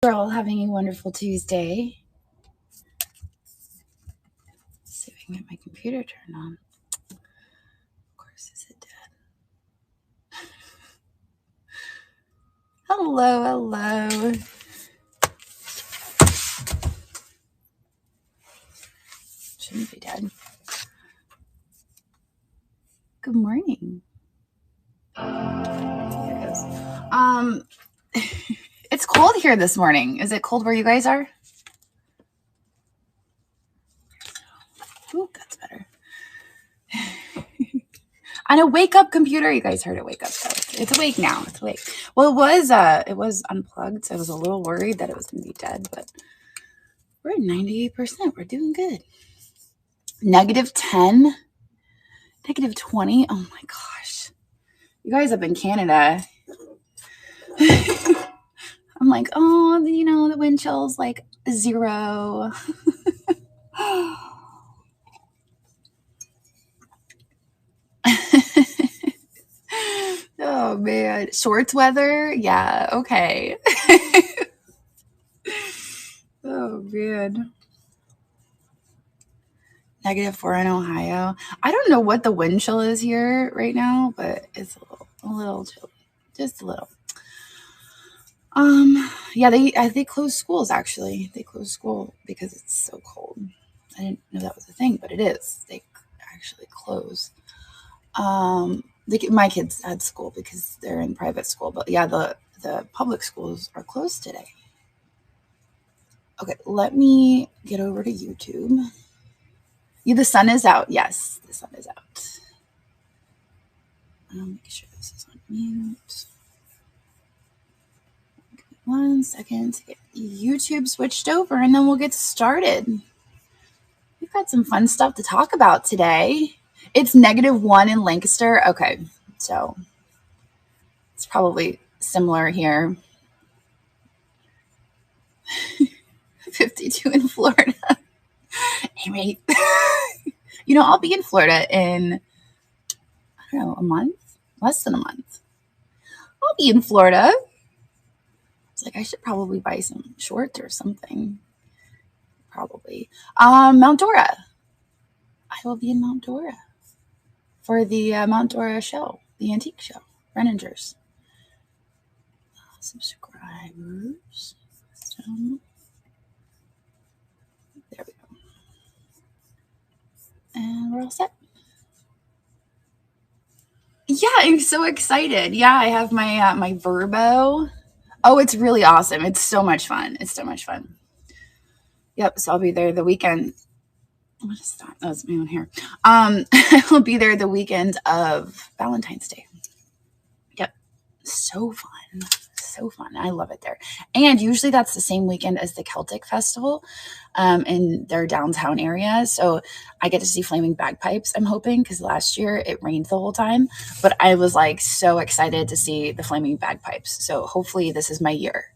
We're all having a wonderful Tuesday. Let's see if I can get my computer turned on. Of course, is it dead? Hello. Shouldn't be dead. Good morning. There it goes. It's cold here this morning. Is it cold where you guys are? Ooh, that's better. On a wake up computer. You guys heard it wake up though. It's awake now. It's awake. Well, it was unplugged, so I was a little worried that it was gonna be dead, but we're at 98%. We're doing good. -10, -20. Oh my gosh. You guys up in Canada. I'm like, oh, the wind chill's like 0. Oh man, shorts weather. Yeah, okay. Oh man. -4 in Ohio. I don't know what the wind chill is here right now, but it's a little chilly, just a little. Yeah, they closed schools actually. They closed school because it's so cold. I didn't know that was a thing, but it is. They actually close. My kids had school because they're in private school, but yeah, the public schools are closed today. Okay, let me get over to YouTube. Yeah, the sun is out. Yes, the sun is out. Make sure this is on mute. 1 second to get YouTube switched over, and then we'll get started. We've got some fun stuff to talk about today. It's -1 in Lancaster. Okay, so it's probably similar here. 52 in Florida. Hey, mate. I'll be in Florida in, I don't know, a month? Less than a month. I'll be in Florida. It's like I should probably buy some shorts or something. Probably. Mount Dora. I will be in Mount Dora for the Mount Dora show, the antique show, Renninger's. Subscribers. There we go. And we're all set. Yeah, I'm so excited. Yeah, I have my my Verbo. Oh, it's really awesome. It's so much fun. Yep, so I'll be there the weekend. What is that? That was my own hair. I'll be there the weekend of Valentine's Day. Yep. So fun. I love it there. And usually that's the same weekend as the Celtic Festival in their downtown area. So I get to see flaming bagpipes, I'm hoping, because last year it rained the whole time. But I was like so excited to see the flaming bagpipes. So hopefully this is my year.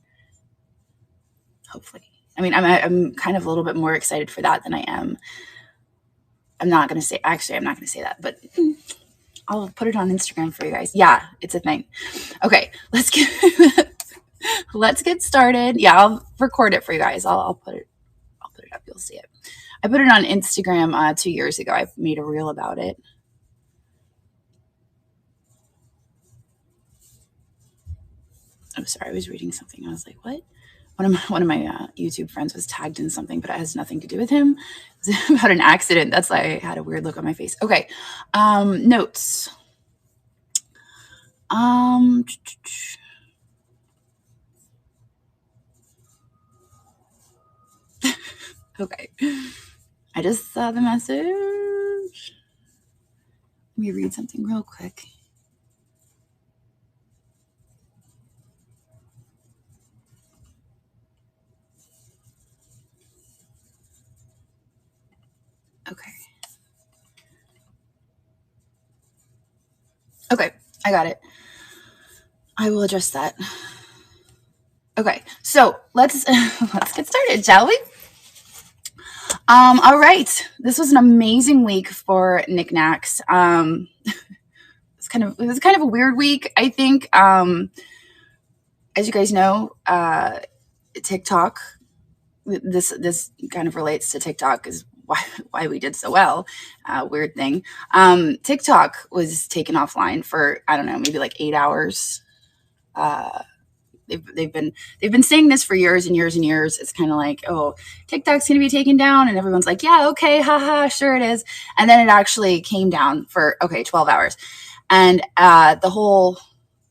Hopefully. I mean, I'm kind of a little bit more excited for that than I am. I'm not going to say that, but I'll put it on Instagram for you guys. Yeah, it's a thing. Okay, let's get started. Yeah, I'll record it for you guys. I'll put it up. You'll see it. I put it on Instagram 2 years ago. I made a reel about it. I'm sorry, I was reading something. I was like, what? One of my YouTube friends was tagged in something, but it has nothing to do with him. It was about an accident. That's why I had a weird look on my face. Okay, notes. Okay, I just saw the message. Let me read something real quick. Okay, I got it. I will adjust that. Okay, so let's get started, shall we? All right. This was an amazing week for Niknax. It was kind of a weird week, I think. As you guys know, TikTok, this kind of relates to TikTok, is why we did so well. Weird thing. TikTok was taken offline for, I don't know, maybe like 8 hours. They've been saying this for years and years and years. It's kind of like, oh, TikTok's going to be taken down, and everyone's like, yeah, okay, haha, sure it is. And then it actually came down for 12 hours, and the whole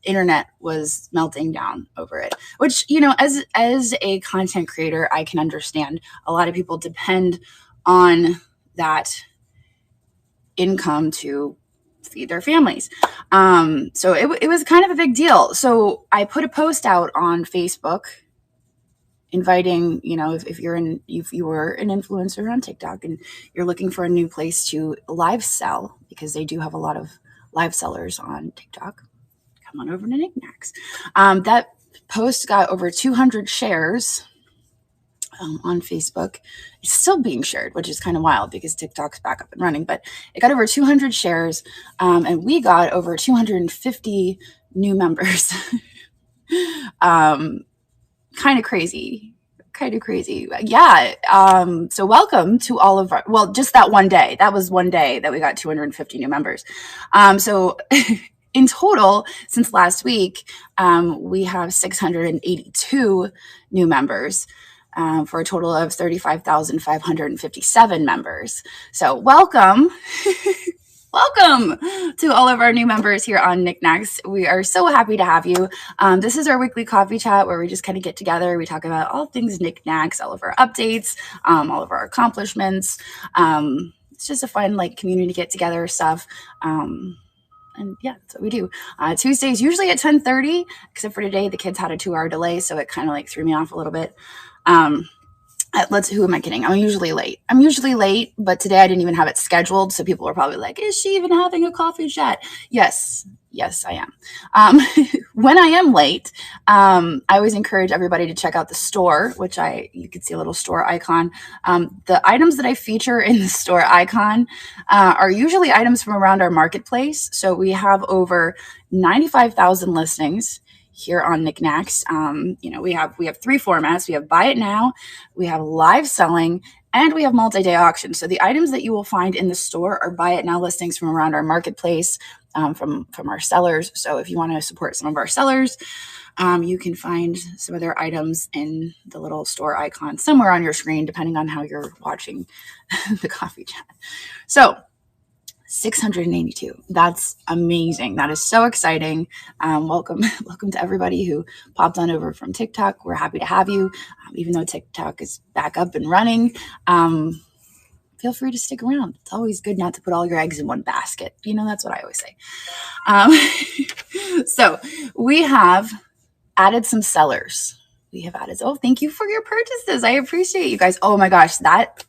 internet was melting down over it. Which, as a content creator, I can understand. A lot of people depend on that income to feed their families. So it was kind of a big deal. So I put a post out on Facebook inviting, if you were an influencer on TikTok and you're looking for a new place to live sell, because they do have a lot of live sellers on TikTok, come on over to Niknax. That post got over 200 shares on Facebook. It's still being shared, which is kind of wild because TikTok's back up and running, but it got over 200 shares, and we got over 250 new members. Kind of crazy. Yeah. So welcome to all of our, just that one day. That was one day that we got 250 new members. So in total, since last week, we have 682 new members. For a total of 35,557 members. So welcome. Welcome to all of our new members here on Niknax. We are so happy to have you. This is our weekly coffee chat where we just kind of get together. We talk about all things Niknax, all of our updates, all of our accomplishments. It's just a fun community get together stuff. And yeah, that's what we do. Tuesdays usually at 10:30, except for today the kids had a 2-hour delay, so it kind of threw me off a little bit. Who am I kidding? I'm usually late, but today I didn't even have it scheduled. So people are probably like, is she even having a coffee chat? Yes, I am. When I am late, I always encourage everybody to check out the store, which you can see a little store icon. The items that I feature in the store icon are usually items from around our marketplace. So we have over 95,000 listings here on Niknax. We have 3 formats. We have buy it now, we have live selling, and we have multi-day auctions. So the items that you will find in the store are buy it now listings from around our marketplace, from our sellers. So if you want to support some of our sellers, you can find some of their items in the little store icon somewhere on your screen, depending on how you're watching the coffee chat. So 682. That's amazing. That is so exciting. Welcome to everybody who popped on over from TikTok. We're happy to have you. Even though TikTok is back up and running, feel free to stick around. It's always good not to put all your eggs in one basket. That's what I always say. So we have added some sellers. Thank you for your purchases. I appreciate you guys. Oh my gosh, that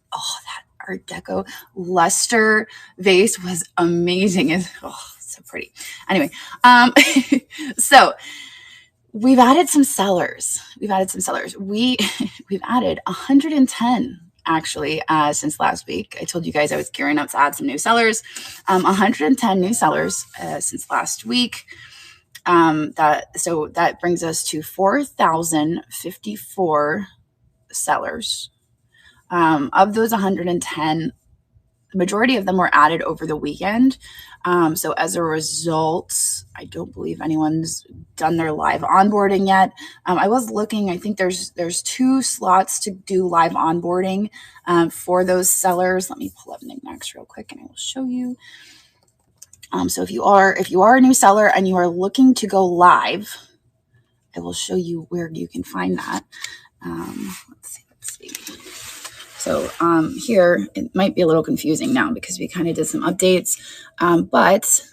Art Deco luster vase was amazing. It's so pretty. Anyway, so we've added some sellers. We've added 110 actually since last week. I told you guys I was gearing up to add some new sellers. 110 new sellers since last week. That brings us to 4,054 sellers. Of those 110, the majority of them were added over the weekend. So as a result, I don't believe anyone's done their live onboarding yet. I was looking, I think there's 2 slots to do live onboarding for those sellers. Let me pull up Niknax real quick and I will show you. So if you are a new seller and you are looking to go live, I will show you where you can find that. Let's see. So here, it might be a little confusing now because we kind of did some updates, but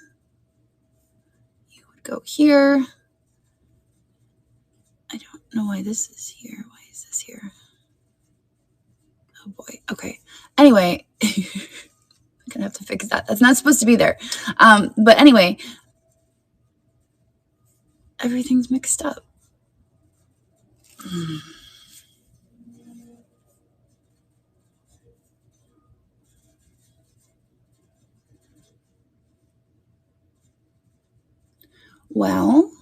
you would go here. I don't know why this is here. Why is this here? Oh boy. Okay. Anyway, I'm going to have to fix that. That's not supposed to be there. But anyway, everything's mixed up. Well,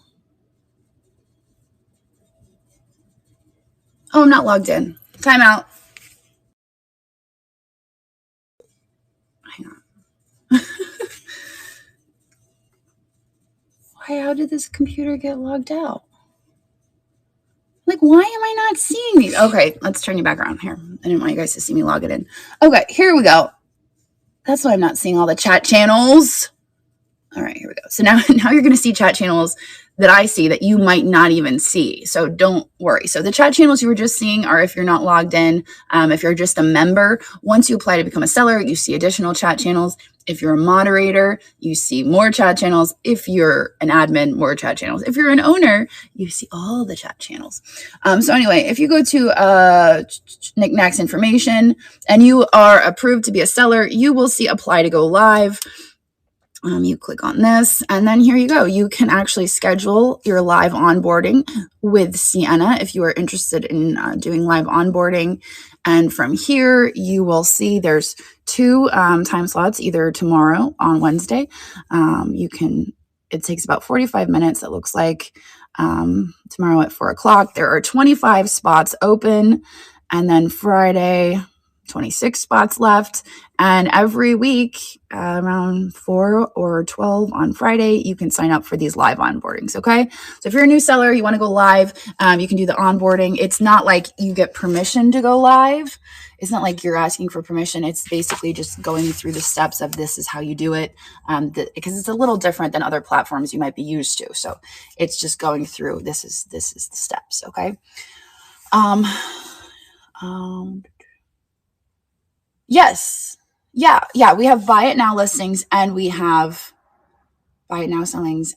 Oh, I'm not logged in. Time out. Hang on. Why, how did this computer get logged out? Like, why am I not seeing these? Okay, let's turn you back around here. I didn't want you guys to see me log it in. Okay, here we go. That's why I'm not seeing all the chat channels. All right, here we go. So now you're going to see chat channels that I see that you might not even see. So don't worry. So the chat channels you were just seeing are if you're not logged in, if you're just a member. Once you apply to become a seller, you see additional chat channels. If you're a moderator, you see more chat channels. If you're an admin, more chat channels. If you're an owner, you see all the chat channels. So anyway, if you go to Niknax information and you are approved to be a seller, you will see apply to go live. You click on this, and then here you go. You can actually schedule your live onboarding with Sienna if you are interested in doing live onboarding. And from here, you will see there's 2 time slots, either tomorrow on Wednesday. It takes about 45 minutes, it looks like, tomorrow at 4 o'clock. There are 25 spots open, and then Friday, 26 spots left. And every week around 4 or 12 on Friday, you can sign up for these live onboardings. Okay. So if you're a new seller, you want to go live, you can do the onboarding. It's not like you get permission to go live. It's not like you're asking for permission. It's basically just going through the steps of this is how you do it. Because it's a little different than other platforms you might be used to. So it's just going through, this is the steps. Okay. Yes. Yeah. We have buy it now listings and we have buy it now sellings.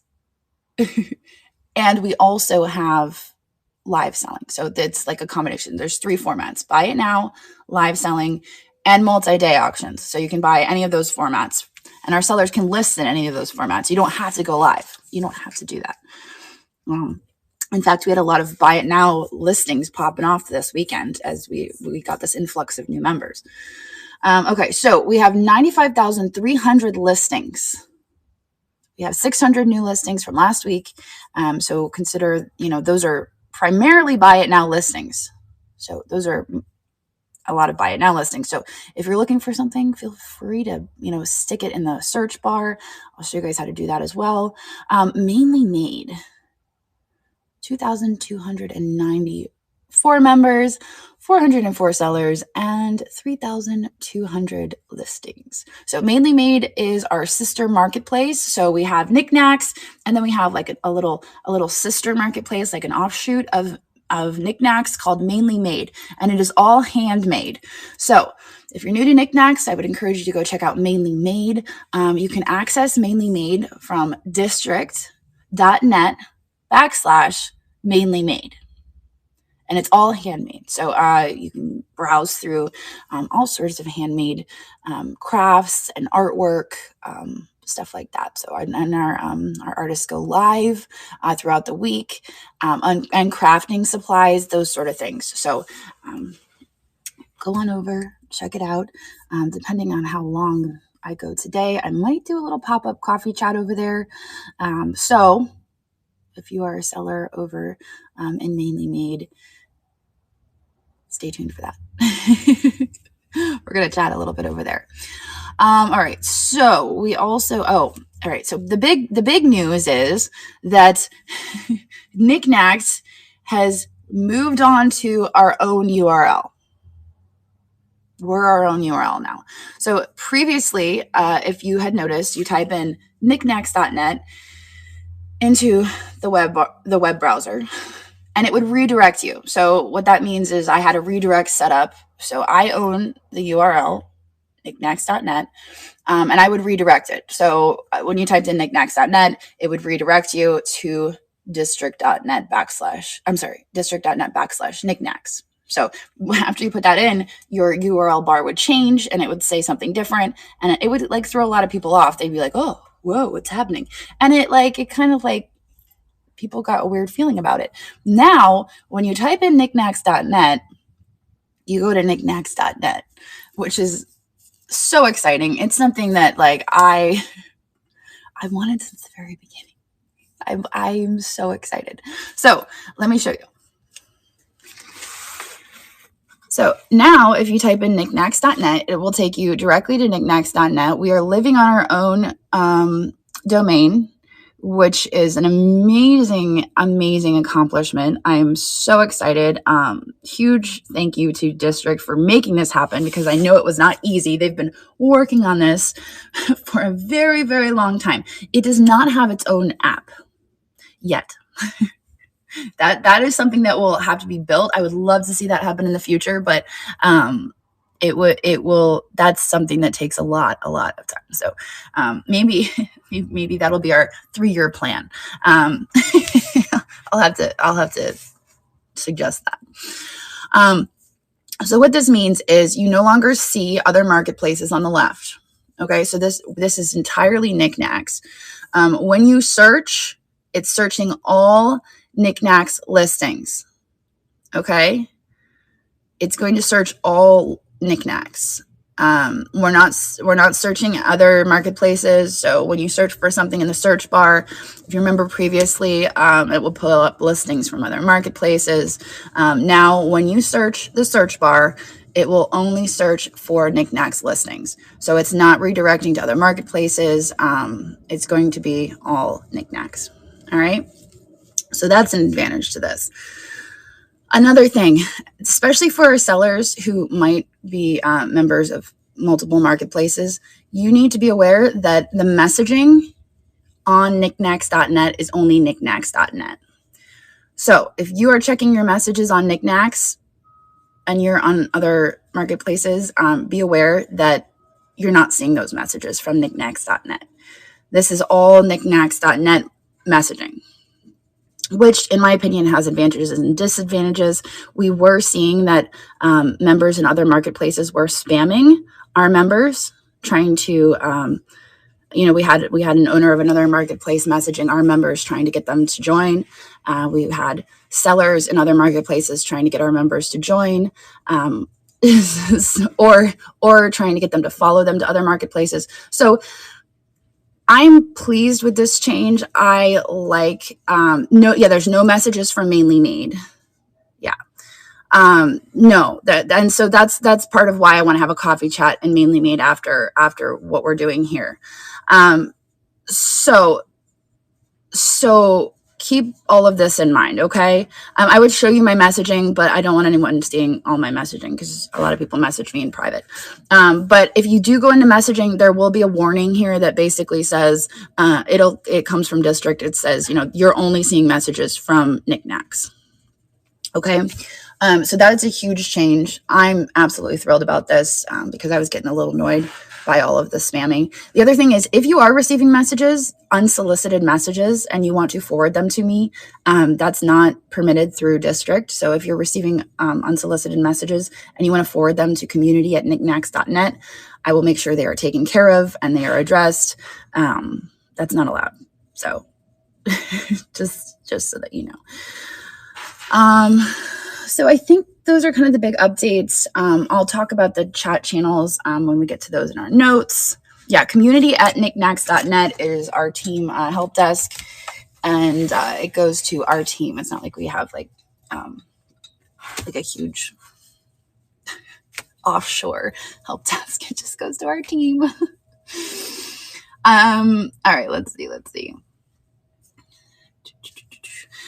And we also have live selling. So it's like a combination. There's 3 formats: buy it now, live selling, and multi-day auctions. So you can buy any of those formats. And our sellers can list in any of those formats. You don't have to go live. You don't have to do that. In fact, we had a lot of buy it now listings popping off this weekend as we got this influx of new members. Okay, so we have 95,300 listings. We have 600 new listings from last week. So consider, those are primarily buy it now listings. So those are a lot of buy it now listings. So if you're looking for something, feel free to, stick it in the search bar. I'll show you guys how to do that as well. Mainly made 2,294 members, 404 sellers, and 3,200 listings. So Mainly Made is our sister marketplace. So we have Niknax, and then we have like a little sister marketplace, like an offshoot of Niknax called Mainly Made, and it is all handmade. So if you're new to Niknax, I would encourage you to go check out Mainly Made. You can access Mainly Made from district.net/Mainly Made. And it's all handmade. So you can browse through all sorts of handmade crafts and artwork, stuff like that. So our artists go live throughout the week, and crafting supplies, those sort of things. So go on over, check it out. Depending on how long I go today, I might do a little pop-up coffee chat over there. So if you are a seller over in Mainly Made, stay tuned for that. We're going to chat a little bit over there. All right. So we also, all right. So the big news is that Niknax has moved on to our own URL. We're our own URL now. So previously, if you had noticed, you type in knicknacks.net into the web browser, and it would redirect you. So what that means is I had a redirect set up. So I own the URL, knicknacks.net, and I would redirect it. So when you typed in knicknacks.net, it would redirect you to district.net/knickknacks. So after you put that in, your URL bar would change and it would say something different, and it would like throw a lot of people off. They'd be like, oh, whoa, what's happening? And it kind of people got a weird feeling about it. Now, when you type in knicknacks.net, you go to knicknacks.net, which is so exciting. It's something that I wanted since the very beginning. I'm so excited. So let me show you. So now if you type in knicknacks.net, it will take you directly to knicknacks.net. We are living on our own domain, which is an amazing, amazing accomplishment. I'm so excited. Huge thank you to District for making this happen, because I know it was not easy. They've been working on this for a very, very long time. It does not have its own app yet. That is something that will have to be built. I would love to see that happen in the future, but it will, that's something that takes a lot of time. So maybe that'll be our 3-year plan. I'll have to suggest that. So what this means is you no longer see other marketplaces on the left. Okay, so this is entirely Niknax. When you search, it's searching all Niknax listings. Okay, it's going to search all Niknax. We're not searching other marketplaces. So when you search for something in the search bar, if you remember previously, it will pull up listings from other marketplaces. Now, when you search the search bar, it will only search for Niknax listings. So it's not redirecting to other marketplaces. It's going to be all Niknax. All right. So that's an advantage to this. Another thing, especially for sellers who might be members of multiple marketplaces, you need to be aware that the messaging on knicknacks.net is only knicknacks.net. So if you are checking your messages on Niknax and you're on other marketplaces, be aware that you're not seeing those messages from knicknacks.net. This is all knicknacks.net messaging, which in my opinion has advantages and disadvantages. We were seeing that members in other marketplaces were spamming our members, trying to, we had an owner of another marketplace messaging our members, trying to get them to join. We had sellers in other marketplaces trying to get our members to join, or trying to get them to follow them to other marketplaces. So I'm pleased with this change. I like, there's no messages from Mainly Made. Yeah. No, and so that's part of why I want to have a coffee chat and Mainly Made after what we're doing here. So keep all of this in mind, okay? I would show you my messaging, but I don't want anyone seeing all my messaging because a lot of people message me in private. But if you do go into messaging, there will be a warning here that basically says, it comes from District. It says, you're only seeing messages from Niknax. Okay. So that is a huge change. I'm absolutely thrilled about this because I was getting a little annoyed by all of the spamming. The other thing is, if you are receiving messages, unsolicited messages, and you want to forward them to me, that's not permitted through District. So if you're receiving unsolicited messages and you want to forward them to community@knicknacks.net, I will make sure they are taken care of and they are addressed. That's not allowed. So just so that you know. So I think those are kind of the big updates. I'll talk about the chat channels when we get to those in our notes. Yeah, community@knicknacks.net is our team help desk, and it goes to our team. It's not like we have like a huge offshore help desk. It just goes to our team. All right, let's see.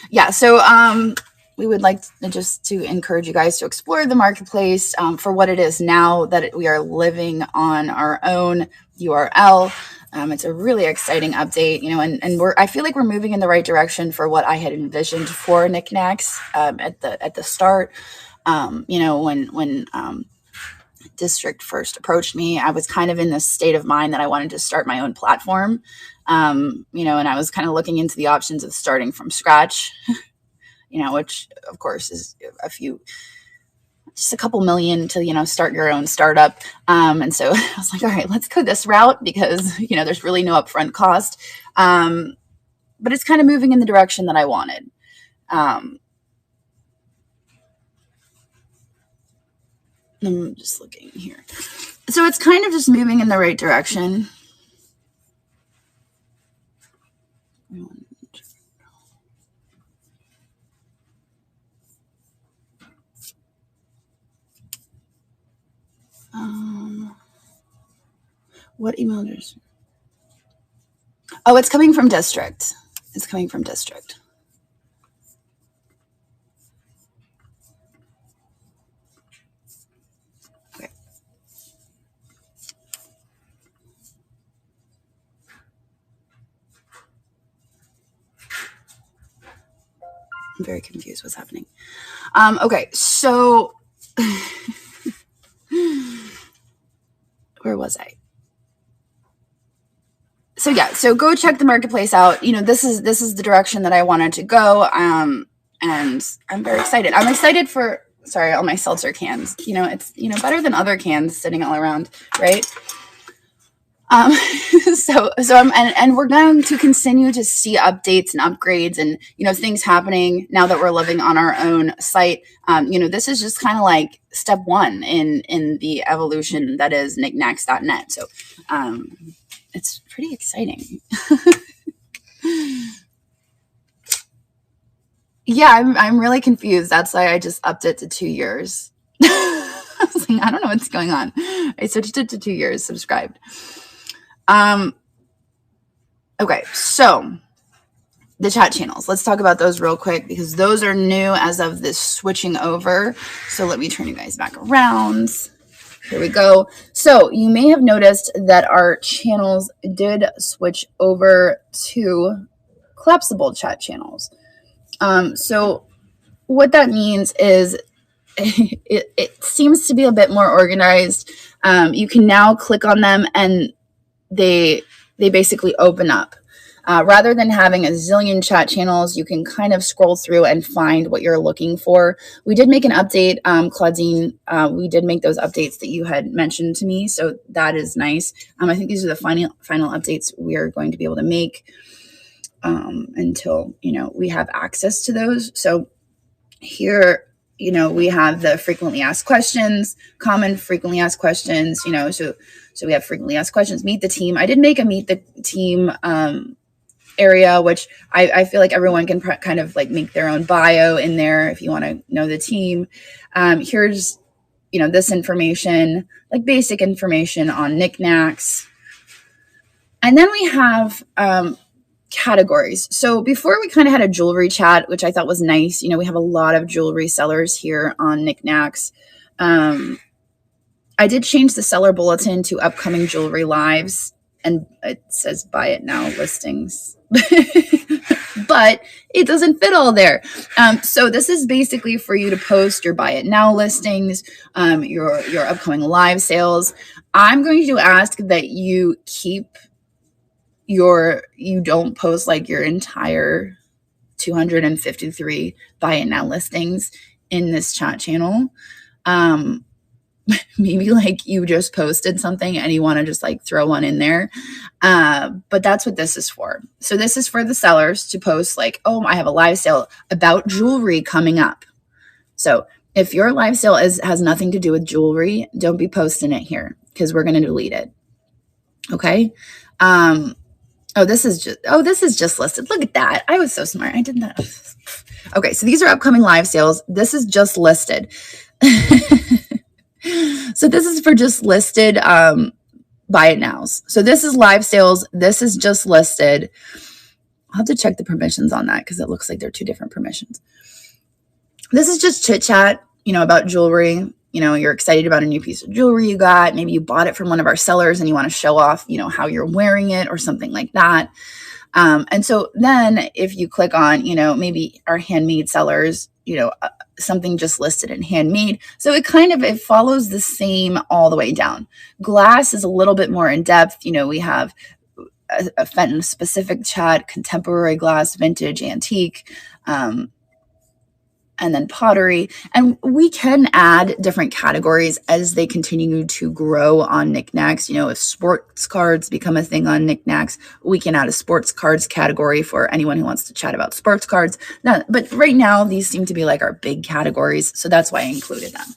Yeah, so we would like just to encourage you guys to explore the marketplace for what it is now that we are living on our own URL. It's a really exciting update, and I feel like we're moving in the right direction for what I had envisioned for Niknax at the start. When District first approached me, I was kind of in this state of mind that I wanted to start my own platform, and I was kind of looking into the options of starting from scratch. Which of course is just a couple million to, start your own startup. And so I was like, all right, let's go this route because, there's really no upfront cost. But it's kind of moving in the direction that I wanted. I'm just looking here. So it's kind of just moving in the right direction. What email address? Oh, it's coming from district. It's coming from district. Okay. I'm very confused what's happening. Okay, so where was I? So yeah, so go check the marketplace out. You know, this is the direction that I wanted to go. And I'm very excited. I'm excited for, sorry, all my seltzer cans. You know, it's, you know, better than other cans sitting all around, right? So I'm, and we're going to continue to see updates and upgrades and, you know, things happening now that we're living on our own site. You know, this is just kind of like step one in the evolution that is knicknacks.net. So, it's pretty exciting. Yeah, I'm really confused. That's why I just upped it to 2 years. I was like, I don't know what's going on. I switched it to 2 years subscribed. Okay, so the chat channels. Let's talk about those real quick because those are new as of this switching over. So let me turn you guys back around. Here we go. So you may have noticed that our channels did switch over to collapsible chat channels. So what that means is it seems to be a bit more organized. You can now click on them and they basically open up. Rather than having a zillion chat channels, you can kind of scroll through and find what you're looking for. We did make an update, Claudine. We did make those updates that you had mentioned to me, so that is nice. I think these are the final updates we are going to be able to make until, you know, we have access to those. So here, you know, we have the frequently asked questions, common frequently asked questions, you know, so we have frequently asked questions, meet the team. I did make a meet the team area, which I feel like everyone can kind of like make their own bio in there if you want to know the team. Here's, you know, this information, like basic information on knickknacks. And then we have categories. So before we kind of had a jewelry chat, which I thought was nice. You know, we have a lot of jewelry sellers here on Niknax. I did change the seller bulletin to upcoming jewelry lives, and it says buy it now listings, but it doesn't fit all there. So this is basically for you to post your buy it now listings, your upcoming live sales. I'm going to ask that you keep you don't post like your entire 253 buy it now listings in this chat channel. Maybe like you just posted something and you want to just like throw one in there. But that's what this is for. So this is for the sellers to post like, oh, I have a live sale about jewelry coming up. So if your live sale has nothing to do with jewelry, don't be posting it here because we're going to delete it. Okay. Oh, this is just listed. Look at that. I was so smart. I did that. Okay. So these are upcoming live sales. This is just listed. So this is for just listed buy it nows. So this is live sales. This is just listed. I'll have to check the permissions on that because it looks like they're two different permissions. This is just chit chat, you know, about jewelry. You know, you're excited about a new piece of jewelry you got. Maybe you bought it from one of our sellers and you want to show off, you know, how you're wearing it or something like that. And so then if you click on, you know, maybe our handmade sellers, you know, something just listed in handmade. So it follows the same all the way down. Glass is a little bit more in depth. You know, we have a Fenton specific chat, contemporary glass, vintage, antique, and then pottery. And we can add different categories as they continue to grow on Niknax. You know, if sports cards become a thing on Niknax, we can add a sports cards category for anyone who wants to chat about sports cards. Now, but right now, these seem to be like our big categories. So that's why I included them.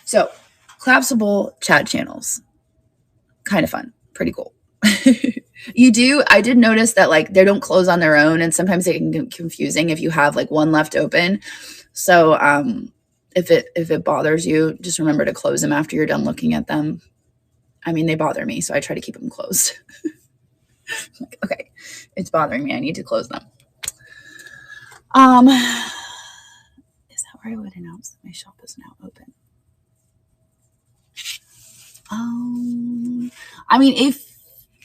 So collapsible chat channels, kind of fun, pretty cool. I did notice that like they don't close on their own. And sometimes they can get confusing if you have like one left open. So if it bothers you, just remember to close them after you're done looking at them. I mean, they bother me, so I try to keep them closed. Like, okay, it's bothering me. I need to close them. Is that where I would announce that my shop is now open? I mean, if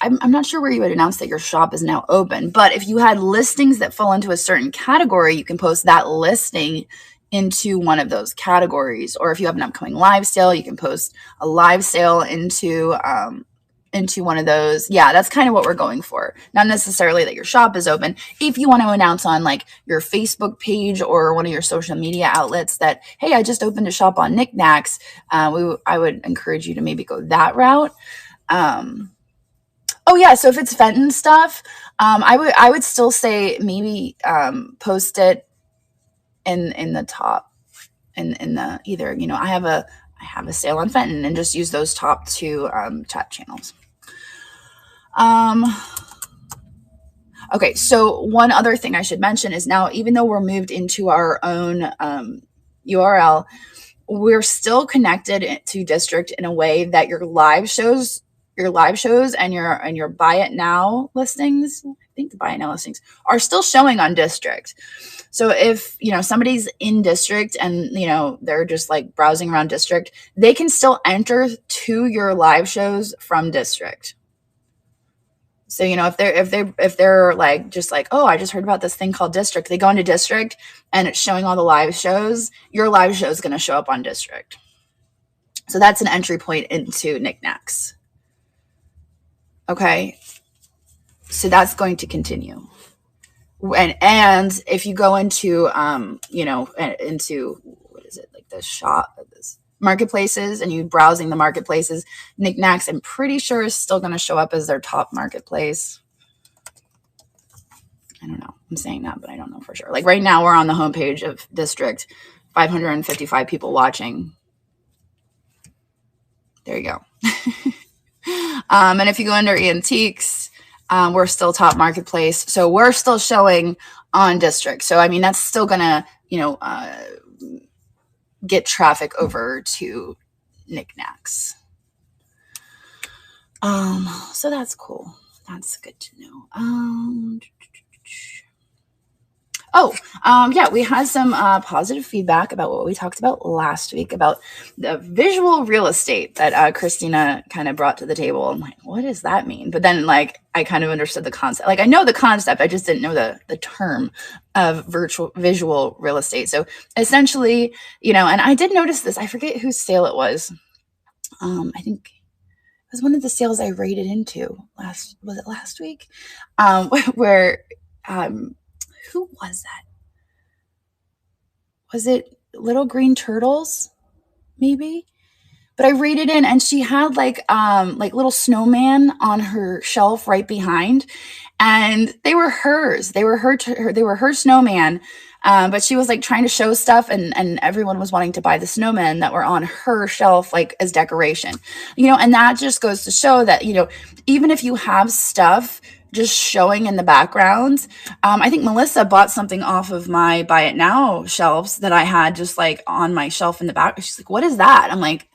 I'm not sure where you would announce that your shop is now open, but if you had listings that fall into a certain category, you can post that listing into one of those categories. Or if you have an upcoming live sale, you can post a live sale into one of those. Yeah, that's kind of what we're going for. Not necessarily that your shop is open. If you want to announce on like your Facebook page or one of your social media outlets that, hey, I just opened a shop on Niknax, I would encourage you to maybe go that route. Oh yeah, so if it's Fenton stuff, I would still say maybe post it in the top, in the either, you know, I have a sale on Fenton, and just use those top two chat channels. Okay, so one other thing I should mention is now, even though we're moved into our own URL, we're still connected to District in a way that your live shows and your buy it now listings, I think the buy it now listings are still showing on District. So if, you know, somebody's in District and, you know, they're just like browsing around District, they can still enter to your live shows from District. So, you know, if they're like, just like, oh, I just heard about this thing called District, they go into District and it's showing all the live shows, your live show is going to show up on District. So that's an entry point into Niknax. Okay. So that's going to continue. And if you go into, you know, into, what is it, like the shop, this marketplaces, and you browsing the marketplaces, Niknax, I'm pretty sure is still going to show up as their top marketplace. I don't know. I'm saying that, but I don't know for sure. Like right now we're on the homepage of District, 555 people watching. There you go. And if you go under antiques, we're still top marketplace. So we're still showing on District. So, I mean, that's still going to, you know, get traffic over to Niknax. So that's cool. That's good to know. Yeah, we had some positive feedback about what we talked about last week about the visual real estate that Christina kind of brought to the table. I'm like, what does that mean? But then, like, I kind of understood the concept. Like, I know the concept, I just didn't know the term of visual real estate. So essentially, you know, and I did notice this. I forget whose sale it was. I think it was one of the sales I rated into last week? Where who was that? Was it Little Green Turtles? Maybe? But I rated in, and she had like little snowman on her shelf right behind, and they were hers. They were her snowman. But she was like trying to show stuff, and everyone was wanting to buy the snowmen that were on her shelf, like as decoration, you know, and that just goes to show that, you know, even if you have stuff just showing in the background. I think Melissa bought something off of my buy it now shelves that I had just like on my shelf in the back. She's like, what is that? I'm like,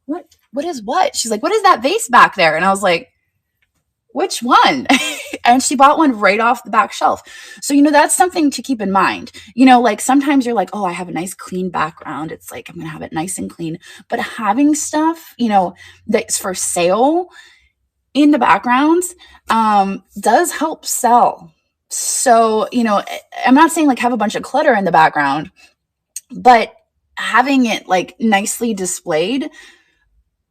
what is what? She's like, what is that vase back there? And I was like, which one? And she bought one right off the back shelf. So, you know, that's something to keep in mind. You know, like sometimes you're like, oh, I have a nice clean background. It's like, I'm going to have it nice and clean. But having stuff, you know, that's for sale in the background does help sell. So, you know, I'm not saying like have a bunch of clutter in the background, but having it like nicely displayed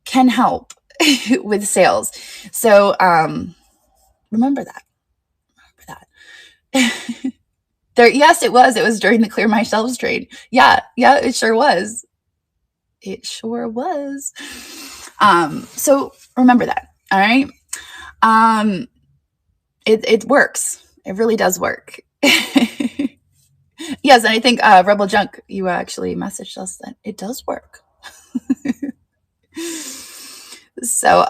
can help with sales. So, remember that. There, yes, it was during the Clear My Shelves trade. Yeah, it sure was. So remember that. All right. It works. It really does work. Yes, and I think Rebel Junk, you actually messaged us that it does work. So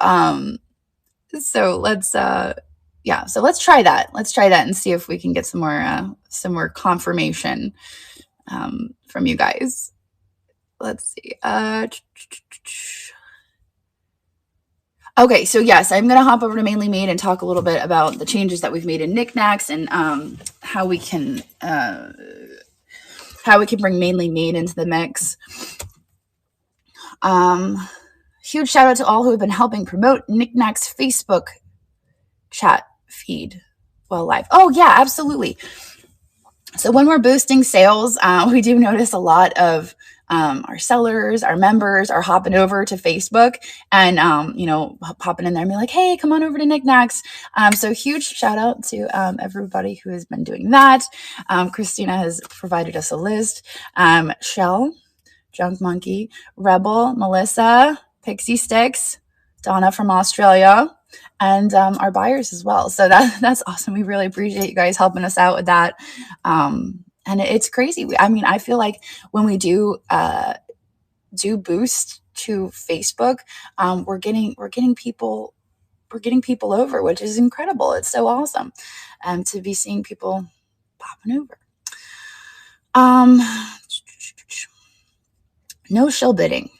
let's so let's try that. Let's try that and see if we can get some more confirmation from you guys. Let's see. Okay, so yes, I'm going to hop over to Mainly Made and talk a little bit about the changes that we've made in Niknax and how we can bring Mainly Made into the mix. Huge shout out to all who have been helping promote Niknax Facebook chat feed while live. Oh yeah, absolutely. So when we're boosting sales, we do notice a lot of our sellers, our members are hopping over to Facebook and, popping in there and be like, hey, come on over to Niknax. So huge shout out to everybody who has been doing that. Christina has provided us a list. Shell, Junk Monkey, Rebel, Melissa, Pixie Sticks, Donna from Australia, and our buyers as well. So that's awesome. We really appreciate you guys helping us out with that. And it's crazy. I feel like when we do boost to Facebook, we're getting people over, which is incredible. It's so awesome to be seeing people popping over. No shill bidding.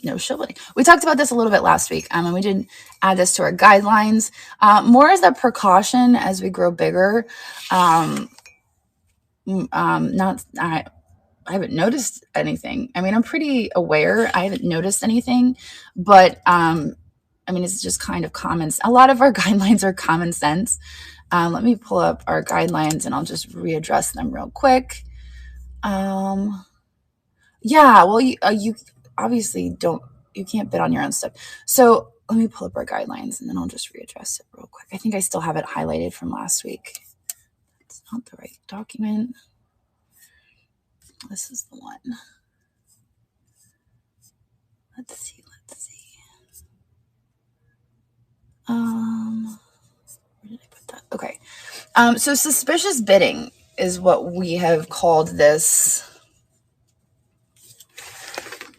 No shill bidding. We talked about this a little bit last week, and we did add this to our guidelines. More as a precaution as we grow bigger. I haven't noticed anything. I'm pretty aware. I haven't noticed anything, but it's just kind of common. A lot of our guidelines are common sense. Let me pull up our guidelines and I'll just readdress them real quick. Yeah, well, you obviously you can't bid on your own stuff. So let me pull up our guidelines and then I'll just readdress it real quick. I think I still have it highlighted from last week. It's not the right document. This is the one. Let's see. Where did I put that? Okay. So suspicious bidding is what we have called this.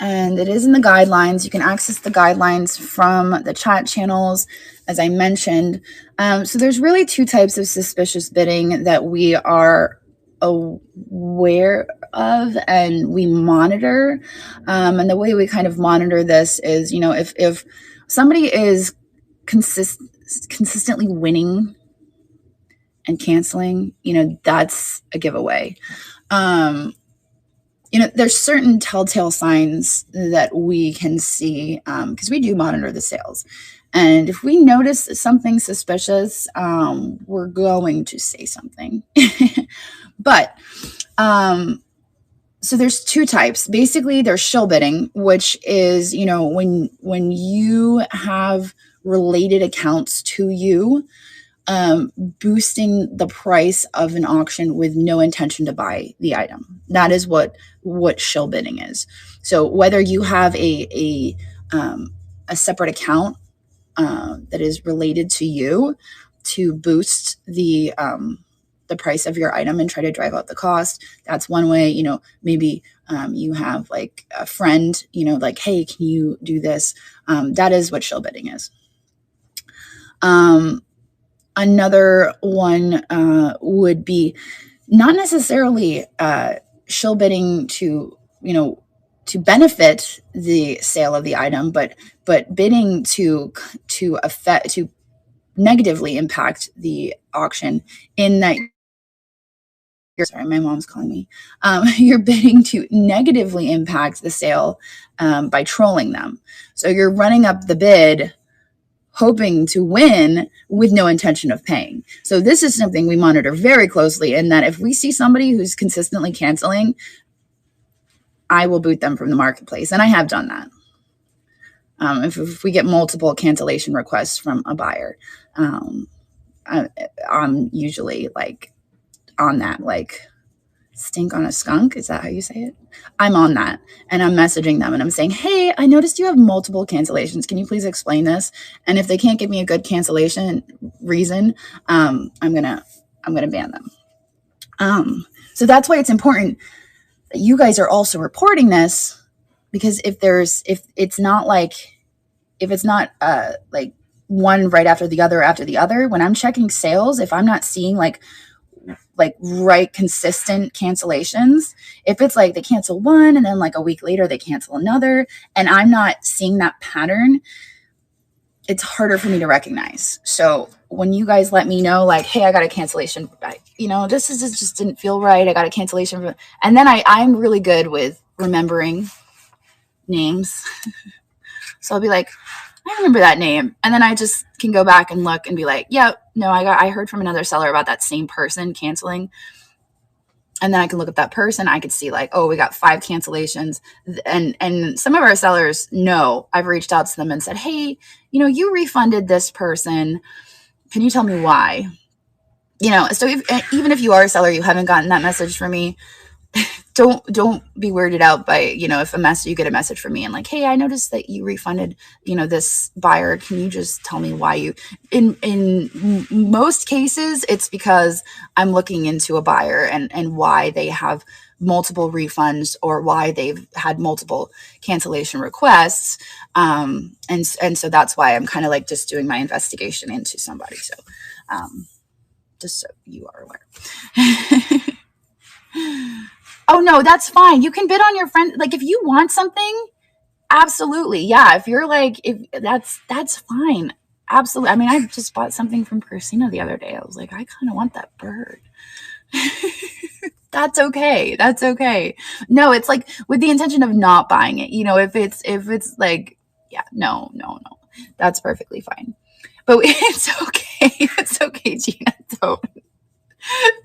And it is in the guidelines. You can access the guidelines from the chat channels, as I mentioned. So there's really two types of suspicious bidding that we are aware of and we monitor. And the way we kind of monitor this is, if somebody is consistently winning and canceling, that's a giveaway. There's certain telltale signs that we can see because we do monitor the sales. And if we notice something suspicious, we're going to say something. But so there's two types. Basically, there's shill bidding, which is, when you have related accounts to you, boosting the price of an auction with no intention to buy the item. That is what shill bidding is. So whether you have a separate account that is related to you to boost the price of your item and try to drive out the cost, that's one way. Maybe you have like a friend, like, hey, can you do this? That is what shill bidding is. Another one would be not necessarily shill bidding to benefit the sale of the item, but bidding to negatively impact the auction in that. Sorry, my mom's calling me. You're bidding to negatively impact the sale by trolling them. So you're running up the bid hoping to win with no intention of paying. So this is something we monitor very closely, in that if we see somebody who's consistently canceling, I will boot them from the marketplace. And I have done that. If we get multiple cancellation requests from a buyer, I'm usually like on that, like stink on a skunk. Is that how you say it? I'm on that, and I'm messaging them and I'm saying, hey, I noticed you have multiple cancellations. Can you please explain this? And if they can't give me a good cancellation reason, I'm gonna ban them. So that's why it's important that you guys are also reporting this, because if it's not like one right after the other, when I'm checking sales, if I'm not seeing like like right consistent cancellations. If it's like they cancel one and then like a week later they cancel another, and I'm not seeing that pattern, it's harder for me to recognize. So when you guys let me know, like, hey, I got a cancellation, this just didn't feel right. I got a cancellation. And then I'm really good with remembering names. So I'll be like, I remember that name. And then I just can go back and look and be like, yeah, no, I heard from another seller about that same person canceling. And then I can look at that person. I could see like, oh, we got 5 cancellations. And some of our sellers know I've reached out to them and said, hey, you refunded this person. Can you tell me why? So even if you are a seller, you haven't gotten that message from me, don't be weirded out by, if you get a message from me and like, hey, I noticed that you refunded, this buyer. Can you just tell me why you, in most cases, it's because I'm looking into a buyer and why they have multiple refunds or why they've had multiple cancellation requests. And so that's why I'm kind of like just doing my investigation into somebody. So, just so you are aware. Oh, no, that's fine. You can bid on your friend. Like if you want something, absolutely. Yeah. If you're like, that's fine. Absolutely. I mean, I just bought something from Christina the other day. I was like, I kind of want that bird. That's okay. That's okay. No, it's like with the intention of not buying it. If it's like, yeah, no, that's perfectly fine. But it's okay. It's okay, Gina.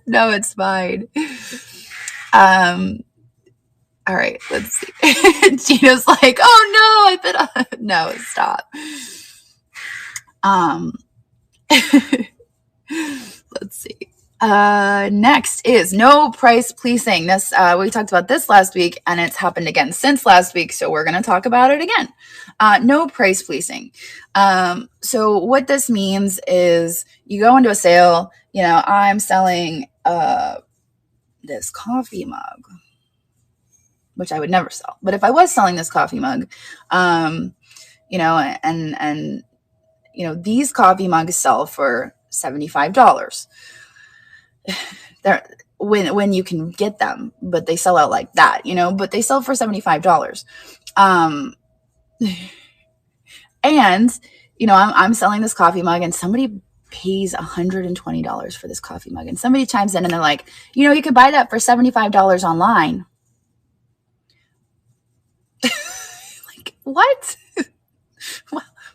No, it's fine. All right, let's see. Gina's like, oh no, I bid on. No, stop. Let's see. Next is no price pleasing. This, we talked about this last week and it's happened again since last week. So we're going to talk about it again. No price pleasing. So what this means is you go into a sale, I'm selling, this coffee mug, which I would never sell. But if I was selling this coffee mug, these coffee mugs sell for $75. They're when you can get them, but they sell out like that, but they sell for $75. And, I'm selling this coffee mug and somebody pays $120 for this coffee mug. And somebody chimes in and they're like, you could buy that for $75 online. Like, what?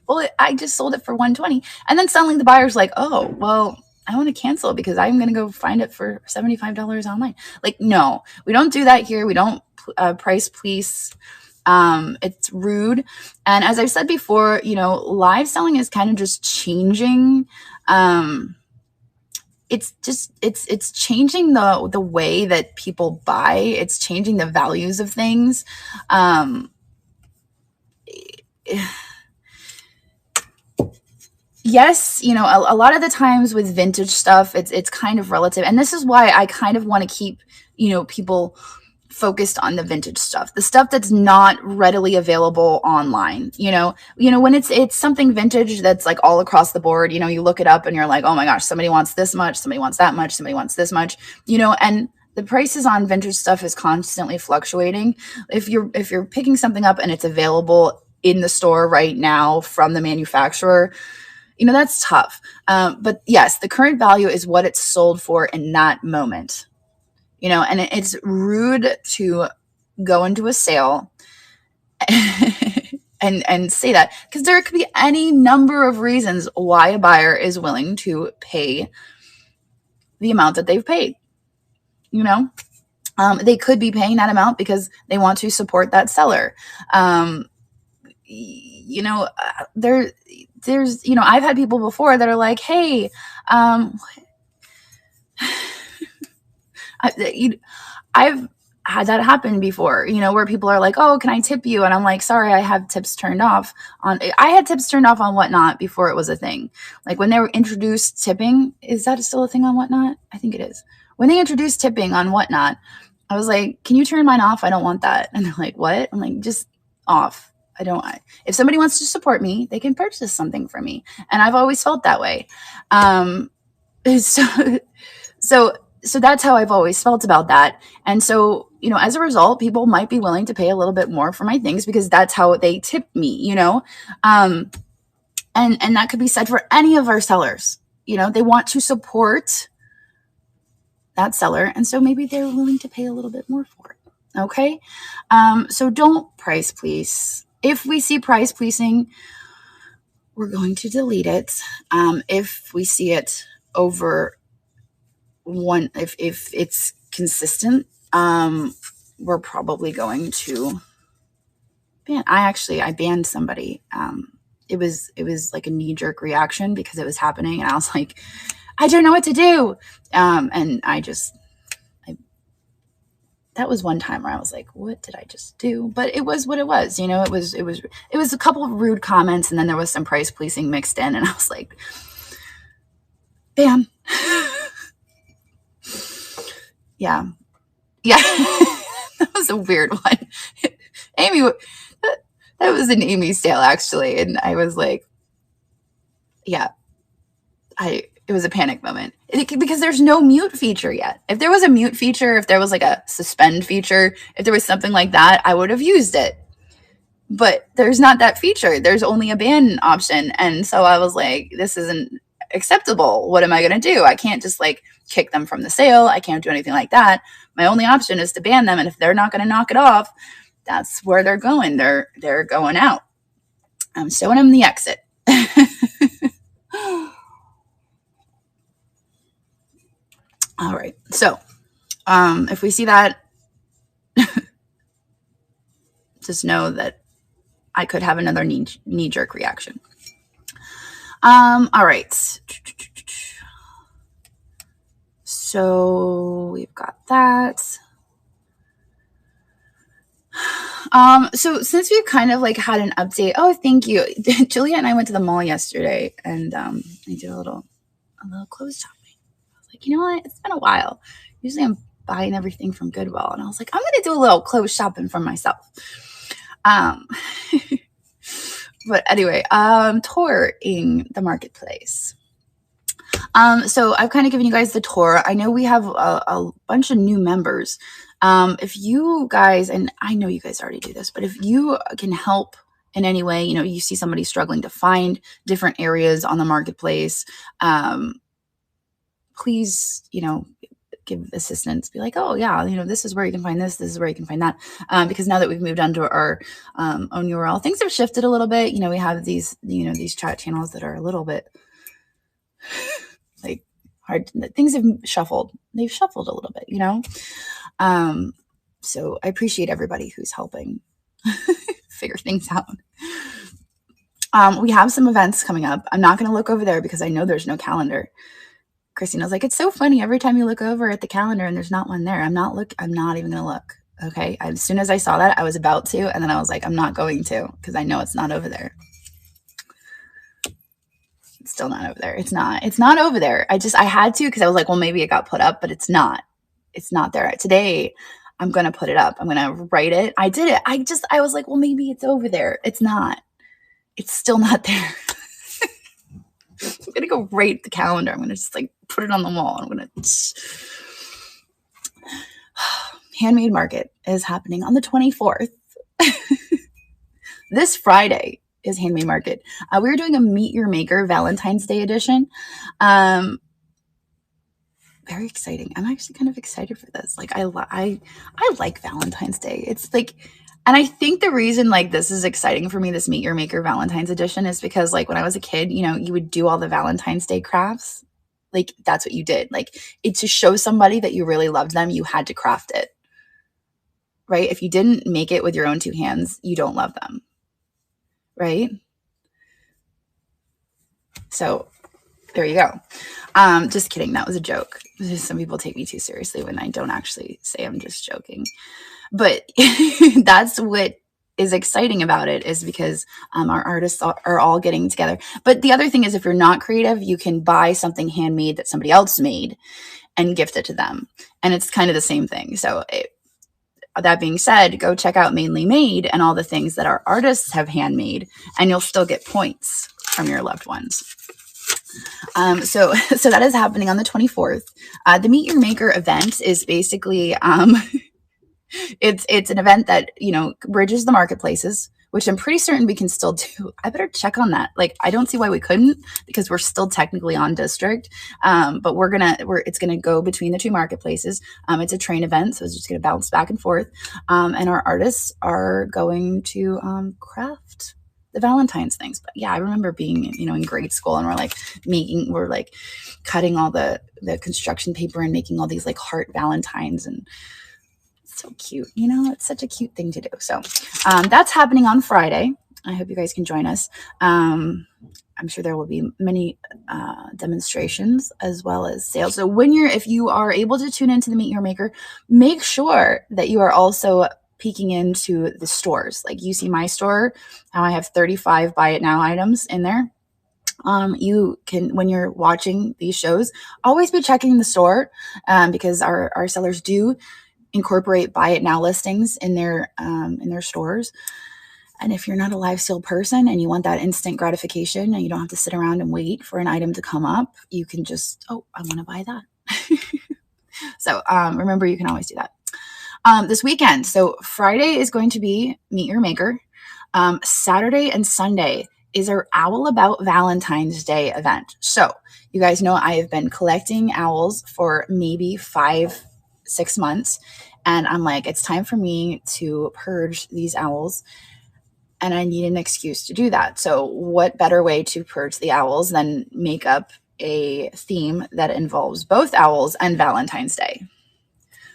Well, I just sold it for $120. And then suddenly the buyer's like, oh, well, I want to cancel because I'm going to go find it for $75 online. Like, no, we don't do that here. We don't price please. It's rude. And as I've said before, live selling is kind of just changing. It's changing the way that people buy. It's changing the values of things. Yes, a lot of the times with vintage stuff, it's kind of relative. And this is why I kind of want to keep, people focused on the vintage stuff, the stuff that's not readily available online. When it's something vintage that's like all across the board, you look it up and you're like, oh my gosh, somebody wants this much, somebody wants that much, somebody wants this much, and the prices on vintage stuff is constantly fluctuating. If you're picking something up and it's available in the store right now from the manufacturer, that's tough. But yes, the current value is what it's sold for in that moment. And it's rude to go into a sale and say that, because there could be any number of reasons why a buyer is willing to pay the amount that they've paid. They could be paying that amount because they want to support that seller. There's, I've had people before that are like, hey, I've had that happen before, where people are like, oh, can I tip you? And I'm like, sorry, I have tips turned off I had tips turned off on Whatnot before it was a thing. Like when they were introduced tipping, is that still a thing on Whatnot? I think it is. When they introduced tipping on Whatnot, I was like, can you turn mine off? I don't want that. And they're like, what? I'm like, just off. If somebody wants to support me, they can purchase something from me. And I've always felt that way. So so that's how I've always felt about that. And so, you know, as a result, people might be willing to pay a little bit more for my things because that's how they tip me, you know? And that could be said for any of our sellers. You know, they want to support that seller. And so maybe they're willing to pay a little bit more for it. Okay. So don't price please. If we see price pleasing, we're going to delete it. If we see it over one, if it's consistent, we're probably going to ban. I banned somebody. It was like a knee-jerk reaction because it was happening, and I was like, I don't know what to do. And that was one time where I was like, what did I just do? But it was what it was, you know. It was a couple of rude comments, and then there was some price pleasing mixed in, and I was like, bam. Yeah. That was a weird one. Amy, that was an Amy sale actually, and I was like, yeah, it was a panic moment because there's no mute feature yet. If there was a mute feature, if there was like a suspend feature, if there was something like that, I would have used it. But there's not that feature. There's only a ban option. And so I was like, this isn't acceptable. What am I going to do? I can't just like kick them from the sale. I can't do anything like that. My only option is to ban them. And if they're not going to knock it off, that's where they're going. They're going out. I'm showing them the exit. All right. So if we see that, just know that I could have another knee-jerk reaction. All right. So we've got that. So since we've kind of like had an update, oh, thank you. Julia and I went to the mall yesterday, and I did a little clothes shopping. I was like, you know what? It's been a while. Usually I'm buying everything from Goodwill, and I was like, I'm going to do a little clothes shopping for myself. But anyway, touring the marketplace. So I've kind of given you guys the tour. I know we have a bunch of new members. If you guys, and I know you guys already do this, but if you can help in any way, you know, you see somebody struggling to find different areas on the marketplace, please, you know, give assistance. Be like, oh yeah, you know, this is where you can find this. This is where you can find that. Because now that we've moved on to our own URL, things have shifted a little bit. You know, we have these, you know, these chat channels that are a little bit like hard. Things have shuffled. They've shuffled a little bit, you know. So I appreciate everybody who's helping figure things out. We have some events coming up. I'm not going to look over there because I know there's no calendar. Christina's like, it's so funny. Every time you look over at the calendar and there's not one there, I'm not even going to look. Okay. As soon as I saw that, I was about to, and then I was like, I'm not going to, because I know it's not over there. It's still not over there. It's not over there. I had to, because I was like, well, maybe it got put up, but it's not there. Today, I'm going to put it up. I'm going to write it. I did it. I was like, well, maybe it's over there. It's not. It's still not there. I'm going to go rate the calendar. I'm going to just like put it on the wall. I'm going to. Handmade Market is happening on the 24th. This Friday is Handmade Market. We're doing a Meet Your Maker Valentine's Day edition. Very exciting. I'm actually kind of excited for this. Like I like Valentine's Day. It's like, and I think the reason like this is exciting for me, this Meet Your Maker Valentine's edition, is because like when I was a kid, you know, you would do all the Valentine's Day crafts. Like that's what you did. Like it, to show somebody that you really loved them, you had to craft it. Right? If you didn't make it with your own two hands, you don't love them. Right? So there you go. Just kidding. That was a joke. Some people take me too seriously when I don't actually say I'm just joking. But that's what is exciting about it, is because our artists are all getting together. But the other thing is, if you're not creative, you can buy something handmade that somebody else made and gift it to them. And it's kind of the same thing. So that being said, go check out Mainly Made and all the things that our artists have handmade, and you'll still get points from your loved ones. So that is happening on the 24th. The Meet Your Maker event is basically, it's an event that, bridges the marketplaces, which I'm pretty certain we can still do. I better check on that. Like, I don't see why we couldn't, because we're still technically on district. But it's gonna go between the two marketplaces. It's a train event, so it's just gonna bounce back and forth. And our artists are going to craft the Valentine's things. But yeah, I remember being, in grade school, and we're like cutting all the construction paper and making all these like heart Valentines, and so cute. It's such a cute thing to do. So that's happening on Friday. I hope you guys can join us. I'm sure there will be many demonstrations as well as sales. So if you are able to tune into the Meet Your Maker, make sure that you are also peeking into the stores. Like, you see my store, how I have 35 buy it now items in there. You can, when you're watching these shows, always be checking the store, because our sellers do incorporate buy it now listings in their stores. And if you're not a live sale person and you want that instant gratification and you don't have to sit around and wait for an item to come up, you can just, I want to buy that. So remember, you can always do that. This weekend, so Friday is going to be Meet Your Maker. Saturday and Sunday is our Owl About Valentine's Day event. So you guys know I have been collecting owls for maybe 5-6 months. And I'm like, it's time for me to purge these owls. And I need an excuse to do that. So what better way to purge the owls than make up a theme that involves both owls and Valentine's Day?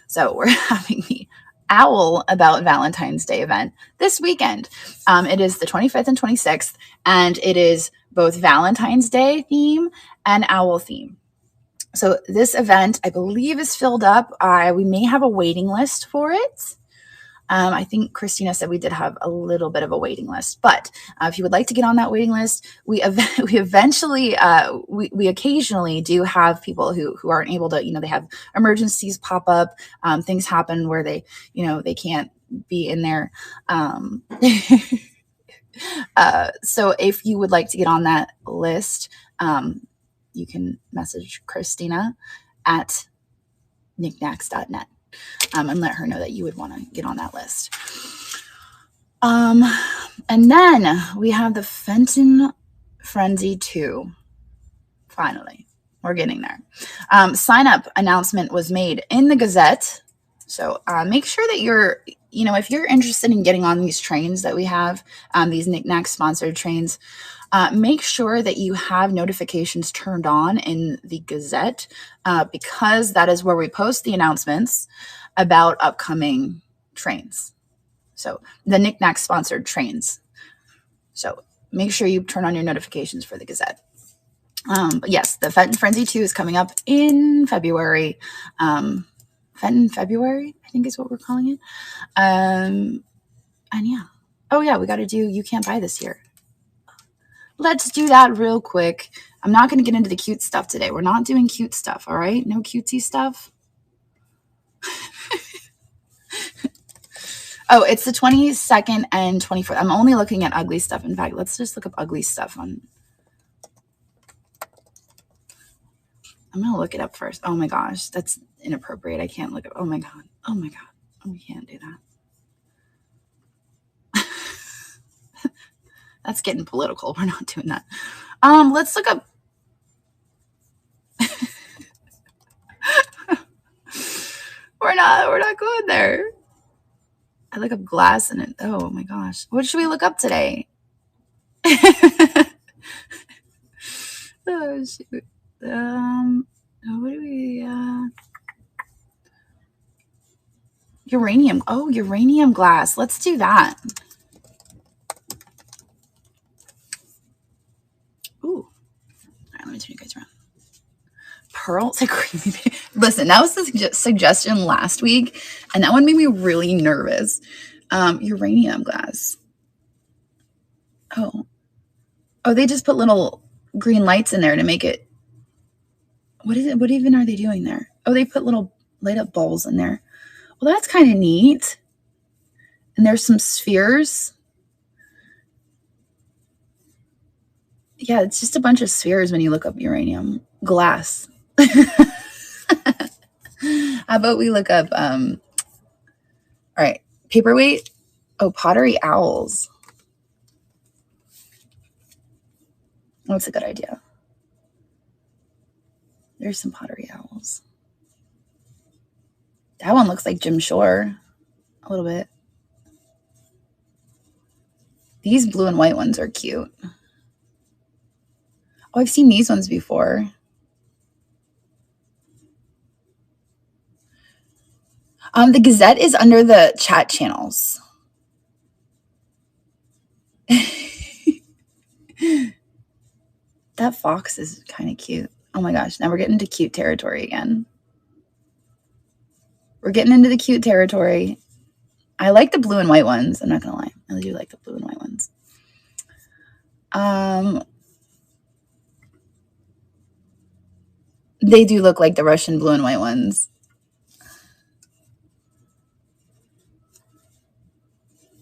So we're having the Owl About Valentine's Day event this weekend. It is the 25th and 26th, and it is both Valentine's Day theme and owl theme. So this event, I believe, is filled up. We may have a waiting list for it. I think Christina said we did have a little bit of a waiting list, but if you would like to get on that waiting list, we occasionally do have people who aren't able to, they have emergencies pop up, things happen where they can't be in there. So if you would like to get on that list, you can message Christina at knicknacks.net. And let her know that you would want to get on that list. And then we have the Fenton Frenzy 2. Finally, we're getting there. Sign up announcement was made in the Gazette. So make sure that you're, if you're interested in getting on these trains that we have, these Niknax sponsored trains, make sure that you have notifications turned on in the Gazette, because that is where we post the announcements about upcoming trains. So the Niknax sponsored trains. So make sure you turn on your notifications for the Gazette. But yes, the Fenton Frenzy 2 is coming up in February. Fenton February, I think is what we're calling it. And yeah. Oh yeah, we got to do You Can't Buy This Here. Let's do that real quick. I'm not going to get into the cute stuff today. We're not doing cute stuff, all right? No cutesy stuff. Oh, it's the 22nd and 24th. I'm only looking at ugly stuff. In fact, let's just look up ugly stuff on. I'm going to look it up first. Oh my gosh, that's inappropriate. I can't look up. Oh my God. Oh my God. Oh, we can't do that. That's getting political. We're not doing that. Let's look up. We're not going there. I look up glass and it. Oh my gosh. What should we look up today? Oh shoot. What do we? Uranium. Oh, uranium glass. Let's do that. Ooh. All right, let me turn you guys around. Pearls. Listen, that was the suggestion last week, and that one made me really nervous. Uranium glass. Oh, they just put little green lights in there to make it. What is it? What even are they doing there? Oh, they put little light up balls in there. Well, that's kind of neat. And there's some spheres. Yeah, it's just a bunch of spheres when you look up uranium. Glass. How about we look up, all right, paperweight? Oh, pottery owls. That's a good idea. There's some pottery owls. That one looks like Jim Shore a little bit. These blue and white ones are cute. Oh, I've seen these ones before. The Gazette is under the chat channels. That fox is kind of cute. Oh my gosh, now we're getting into cute territory again. We're getting into the cute territory. I like the blue and white ones. I'm not going to lie. I do like the blue and white ones. They do look like the Russian blue and white ones.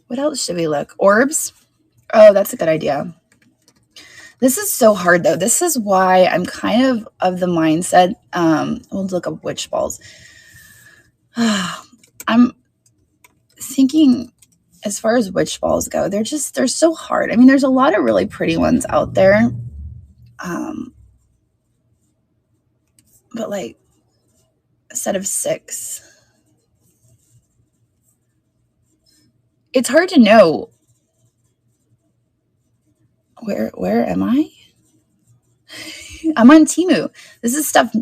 What else should we look? Orbs? Oh, that's a good idea. This is so hard, though. This is why I'm kind of the mindset. We'll look up witch balls. I'm thinking as far as witch balls go, they're so hard. I mean, there's a lot of really pretty ones out there. But like a set of 6. It's hard to know. Where am I? I'm on Temu. This is stuff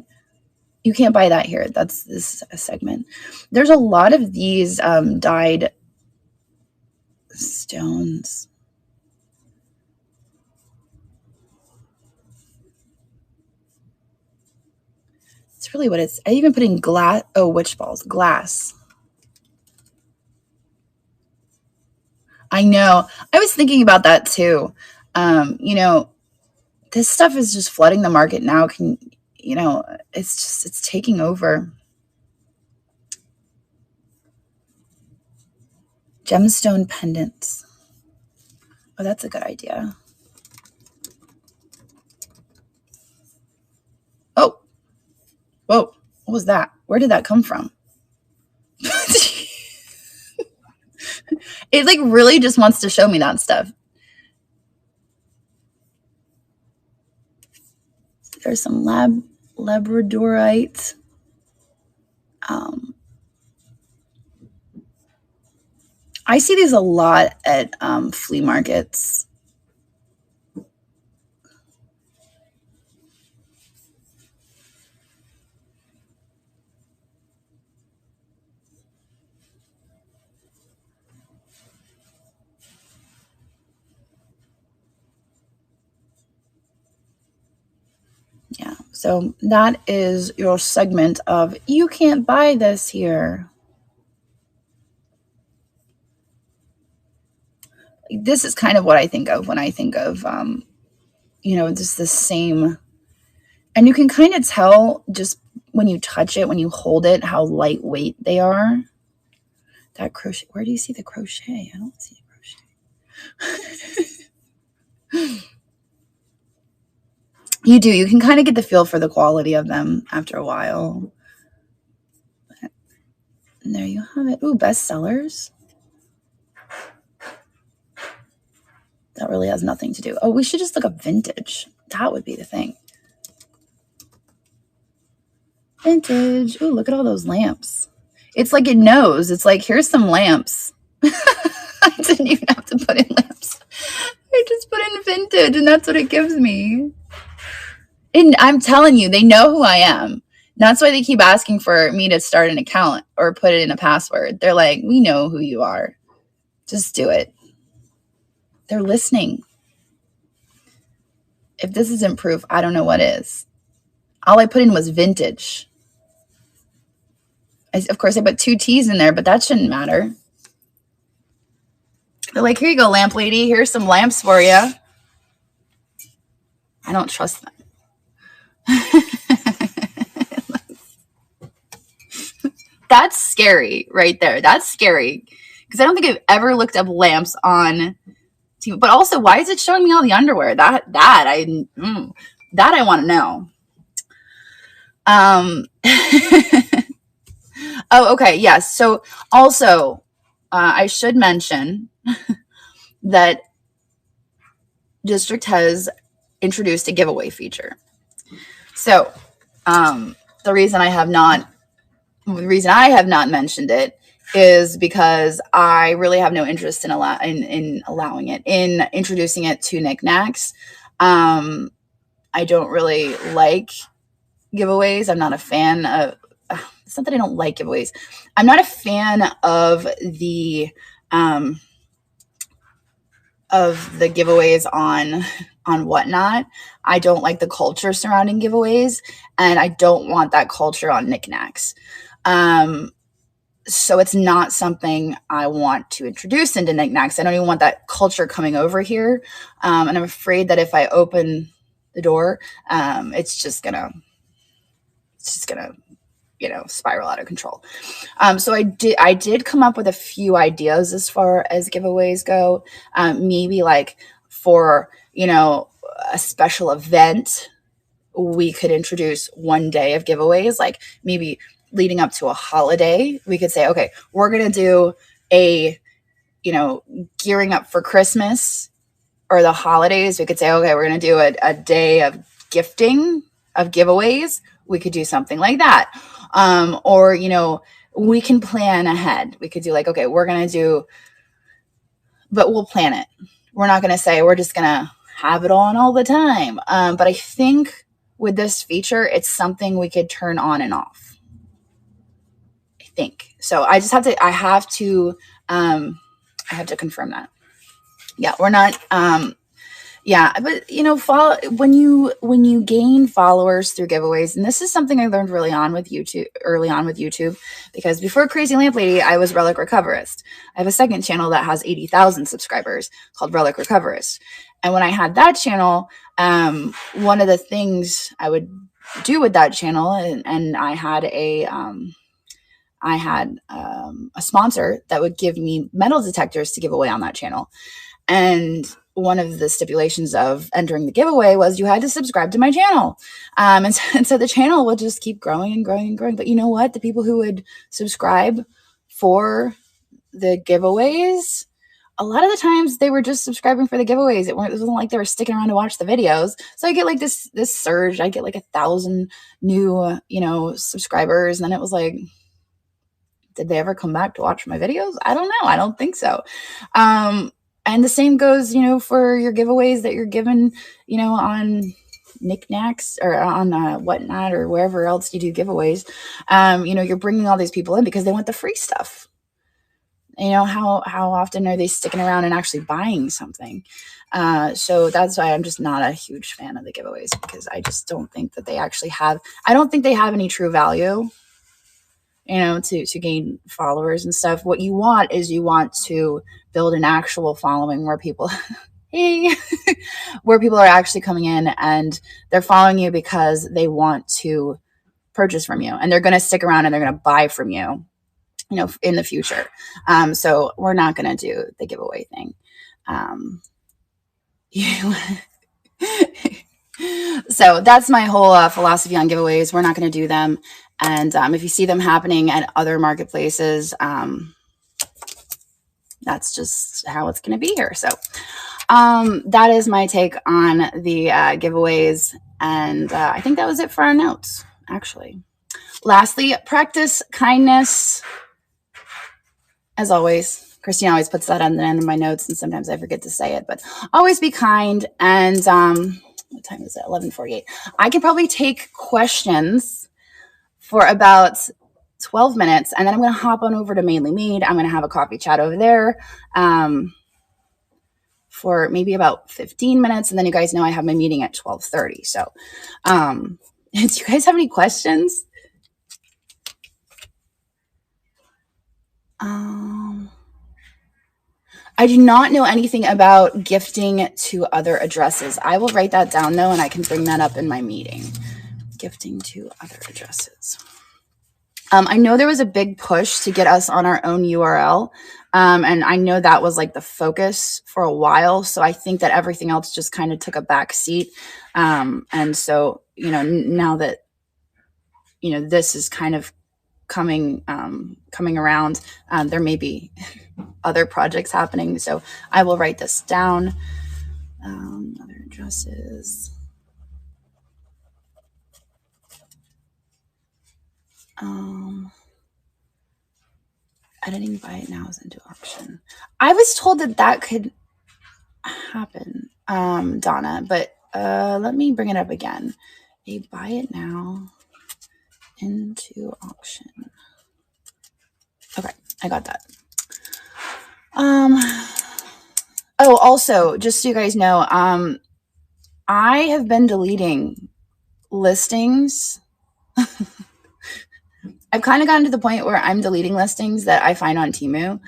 you can't buy that here. This is a segment. There's a lot of these dyed stones. It's really what it's. I even put in glass. Oh, witch balls. Glass. I know. I was thinking about that too. You know, this stuff is just flooding the market now. It's taking over. Gemstone pendants. Oh, that's a good idea. Oh, whoa. What was that? Where did that come from? It like really just wants to show me that stuff. There's some labradorite. I see these a lot at flea markets. Yeah, so that is your segment of you can't buy this here. This is kind of what I think of when I think of, just the same. And you can kind of tell just when you touch it, when you hold it, how lightweight they are. That crochet, where do you see the crochet? I don't see the crochet. You do. You can kind of get the feel for the quality of them after a while. But there you have it. Ooh, bestsellers. That really has nothing to do. Oh, we should just look up vintage. That would be the thing. Vintage. Ooh, look at all those lamps. It's like it knows. It's like, here's some lamps. I didn't even have to put in lamps. I just put in vintage, and that's what it gives me. And I'm telling you, they know who I am. That's why they keep asking for me to start an account or put it in a password. They're like, we know who you are. Just do it. They're listening. If this isn't proof, I don't know what is. All I put in was vintage. Of course, I put 2 T's in there, but that shouldn't matter. They're like, here you go, lamp lady. Here's some lamps for you. I don't trust them. That's scary right there. That's scary. Because I don't think I've ever looked up lamps on But also, why is it showing me all the underwear? That I want to know. Oh, okay. Yes. So also, I should mention that District has introduced a giveaway feature. So the reason I have not mentioned it is because I really have no interest in allowing it, in introducing it to Niknax. I don't really like giveaways. I'm not a fan of, it's not that I don't like giveaways. I'm not a fan of the giveaways on Whatnot. I don't like the culture surrounding giveaways, and I don't want that culture on Niknax. So it's not something I want to introduce into Niknax. I don't even want that culture coming over here. And I'm afraid that if I open the door, it's just gonna, spiral out of control. So I did come up with a few ideas as far as giveaways go. Maybe like for, a special event, we could introduce one day of giveaways, like maybe leading up to a holiday. We could say, okay, we're going to do a, gearing up for Christmas or the holidays. We could say, okay, we're going to do a day of gifting, of giveaways. We could do something like that. Or, we can plan ahead. We could do like, okay, we're going to do, but we'll plan it. We're not going to say we're just going to have it on all the time. But I think with this feature, it's something we could turn on and off. I think. So I just have to, I have to confirm that. Yeah, we're not, yeah, but follow when you gain followers through giveaways, and this is something I learned early on with YouTube, because before Crazy Lamp Lady, I was Relic Recoverist. I have a second channel that has 80,000 subscribers called Relic Recoverist, and when I had that channel, one of the things I would do with that channel, and I had a sponsor that would give me metal detectors to give away on that channel, and one of the stipulations of entering the giveaway was you had to subscribe to my channel. And so the channel would just keep growing and growing and growing. But you know what? The people who would subscribe for the giveaways, a lot of the times they were just subscribing for the giveaways. It wasn't like they were sticking around to watch the videos. So I get like this surge. I get like 1,000 new, subscribers. And then it was like, did they ever come back to watch my videos? I don't know. I don't think so. And the same goes, for your giveaways that you're given, on Niknax or on Whatnot or wherever else you do giveaways. You're bringing all these people in because they want the free stuff. How often are they sticking around and actually buying something? So that's why I'm just not a huge fan of the giveaways, because I just don't think that they actually have, I don't think they have any true value, to gain followers and stuff. What you want is to build an actual following where people, where people are actually coming in and they're following you because they want to purchase from you, and they're going to stick around and they're going to buy from you, in the future. So we're not going to do the giveaway thing. So that's my whole philosophy on giveaways. We're not going to do them. And if you see them happening at other marketplaces, that's just how it's going to be here. So that is my take on the giveaways. And I think that was it for our notes, actually. Lastly, practice kindness. As always, Christine always puts that on the end of my notes, and sometimes I forget to say it, but always be kind. And what time is it? 11:48. I could probably take questions for about 12 minutes, and then I'm going to hop on over to Mainly Made. I'm going to have a coffee chat over there for maybe about 15 minutes, and then you guys know I have my meeting at 12:30. So do you guys have any questions? I do not know anything about gifting to other addresses. I will write that down, though, and I can bring that up in my meeting. Gifting to other addresses. I know there was a big push to get us on our own URL. And I know that was like the focus for a while. So I think that everything else just kind of took a back seat. And so, now that, this is kind of coming around, there may be other projects happening. So I will write this down. Other addresses. Editing buy it now is into auction. I was told that could happen, Donna, but let me bring it up again. A buy it now into auction. Okay, I got that. Oh, also, just so you guys know, I have been deleting listings. I've kind of gotten to the point where I'm deleting listings that I find on Temu,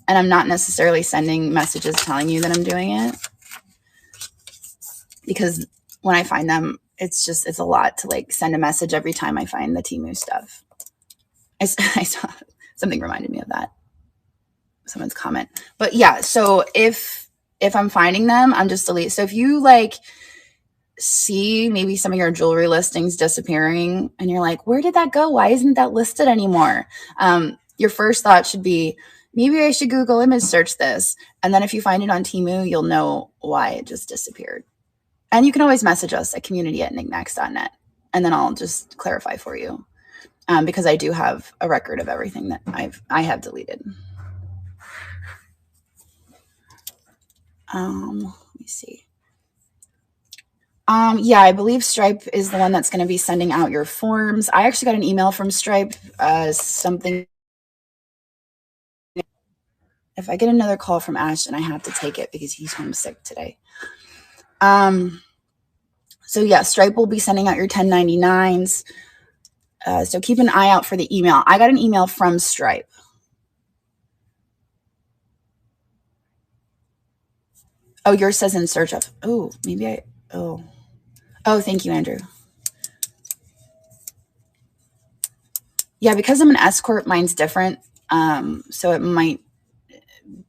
and I'm not necessarily sending messages telling you that I'm doing it, because when I find them, it's a lot to like send a message every time I find the Temu stuff. I saw something reminded me of that. Someone's comment. But yeah, so if I'm finding them, I'm just delete. So if you like see maybe some of your jewelry listings disappearing and you're like, where did that go? Why isn't that listed anymore? Your first thought should be, maybe I should Google image search this. And then if you find it on Temu, you'll know why it just disappeared. And you can always message us at community@knicknacks.net. And then I'll just clarify for you. Because I do have a record of everything that I have deleted. Let me see. Yeah, I believe Stripe is the one that's going to be sending out your forms. I actually got an email from Stripe, something. If I get another call from Ashton, I have to take it because he's homesick today. So yeah, Stripe will be sending out your 1099s. So keep an eye out for the email. I got an email from Stripe. Oh, yours says in search of. Oh, maybe oh, thank you, Andrew. Yeah, because I'm an S corp, mine's different. So it might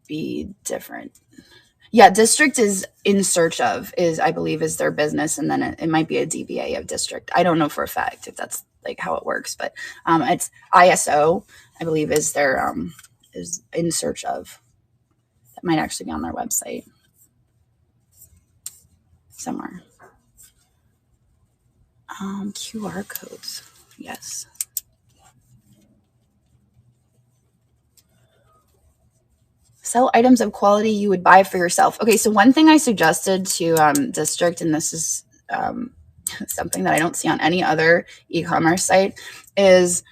be different. Yeah, district is in search of, I believe is their business, and then it might be a DBA of district. I don't know for a fact if that's like how it works, but it's ISO, I believe, is their is in search of. That might actually be on their website somewhere. QR codes, yes. Sell items of quality you would buy for yourself. Okay, so one thing I suggested to district, and this is something that I don't see on any other e-commerce site, is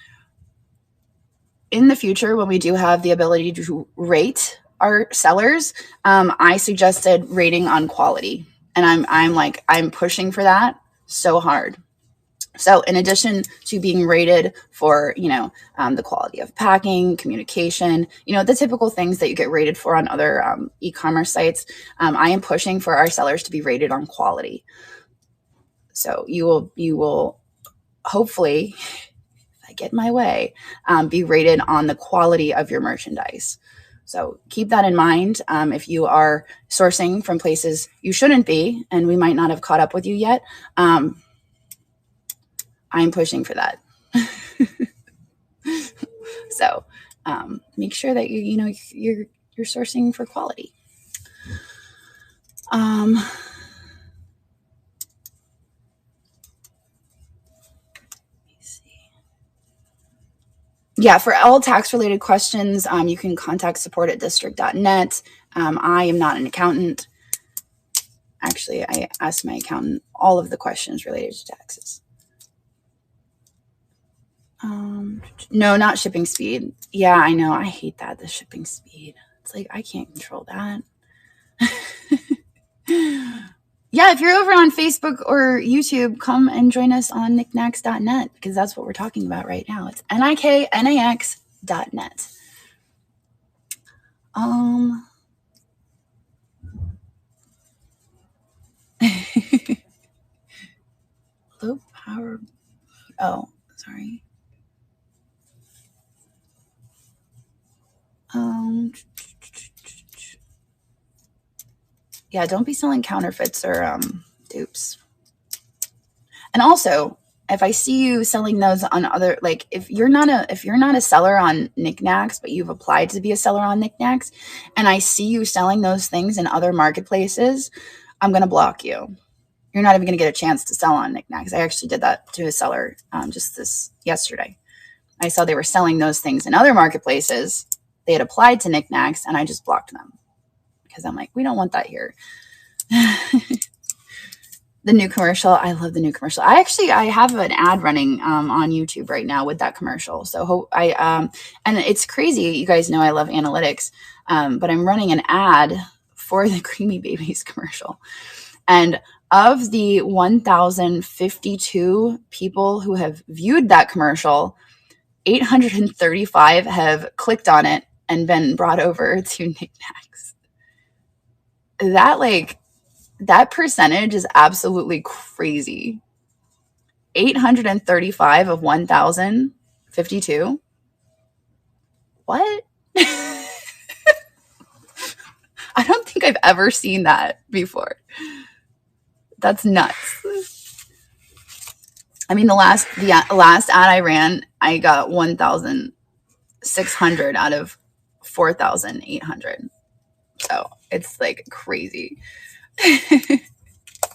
in the future when we do have the ability to rate our sellers, I suggested rating on quality, and I'm pushing for that so hard. So in addition to being rated for, the quality of packing, communication, the typical things that you get rated for on other e-commerce sites, I am pushing for our sellers to be rated on quality. So you will hopefully, if I get my way, be rated on the quality of your merchandise. So keep that in mind. If you are sourcing from places you shouldn't be, and we might not have caught up with you yet, I'm pushing for that. So make sure that you're sourcing for quality. Yeah, for all tax related questions, you can contact support@district.net. I am not an accountant. Actually, I asked my accountant all of the questions related to taxes. No, not shipping speed. Yeah, I know. I hate that, the shipping speed. It's like, I can't control that. Yeah, if you're over on Facebook or YouTube, come and join us on knicknacks.net, because that's what we're talking about right now. It's knicknacks.net. Low power. Oh, sorry. Yeah, don't be selling counterfeits or dupes. And also, if I see you selling those on other, like if you're not a seller on Niknax, but you've applied to be a seller on Niknax, and I see you selling those things in other marketplaces, I'm gonna block you. You're not even gonna get a chance to sell on Niknax. I actually did that to a seller just this yesterday. I saw they were selling those things in other marketplaces. They had applied to Niknax, and I just blocked them because I'm like, we don't want that here. The new commercial. I love the new commercial. I have an ad running on YouTube right now with that commercial. So and it's crazy. You guys know I love analytics, but I'm running an ad for the Creamy Babies commercial. And of the 1,052 people who have viewed that commercial, 835 have clicked on it and been brought over to Niknax. That percentage is absolutely crazy. 835 of 1,052. What? I don't think I've ever seen that before. That's nuts. I mean, the last ad I ran, I got 1,600 out of 4,800. So it's like crazy.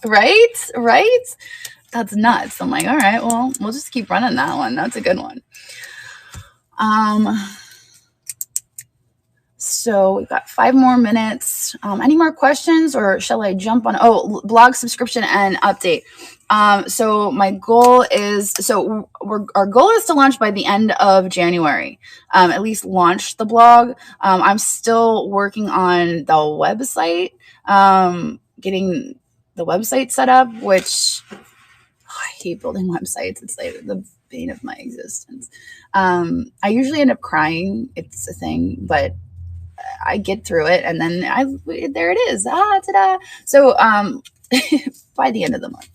Right? That's nuts. I'm like, all right, well, we'll just keep running that one. That's a good one. So we've got 5 more minutes. Any more questions, or shall I jump on? Oh, blog subscription and update. So my goal is, our goal is to launch by the end of January, at least launch the blog. I'm still working on the website, getting the website set up, which I hate building websites. It's like the bane of my existence. I usually end up crying. It's a thing, but I get through it, and then there it is. Ta-da! So by the end of the month,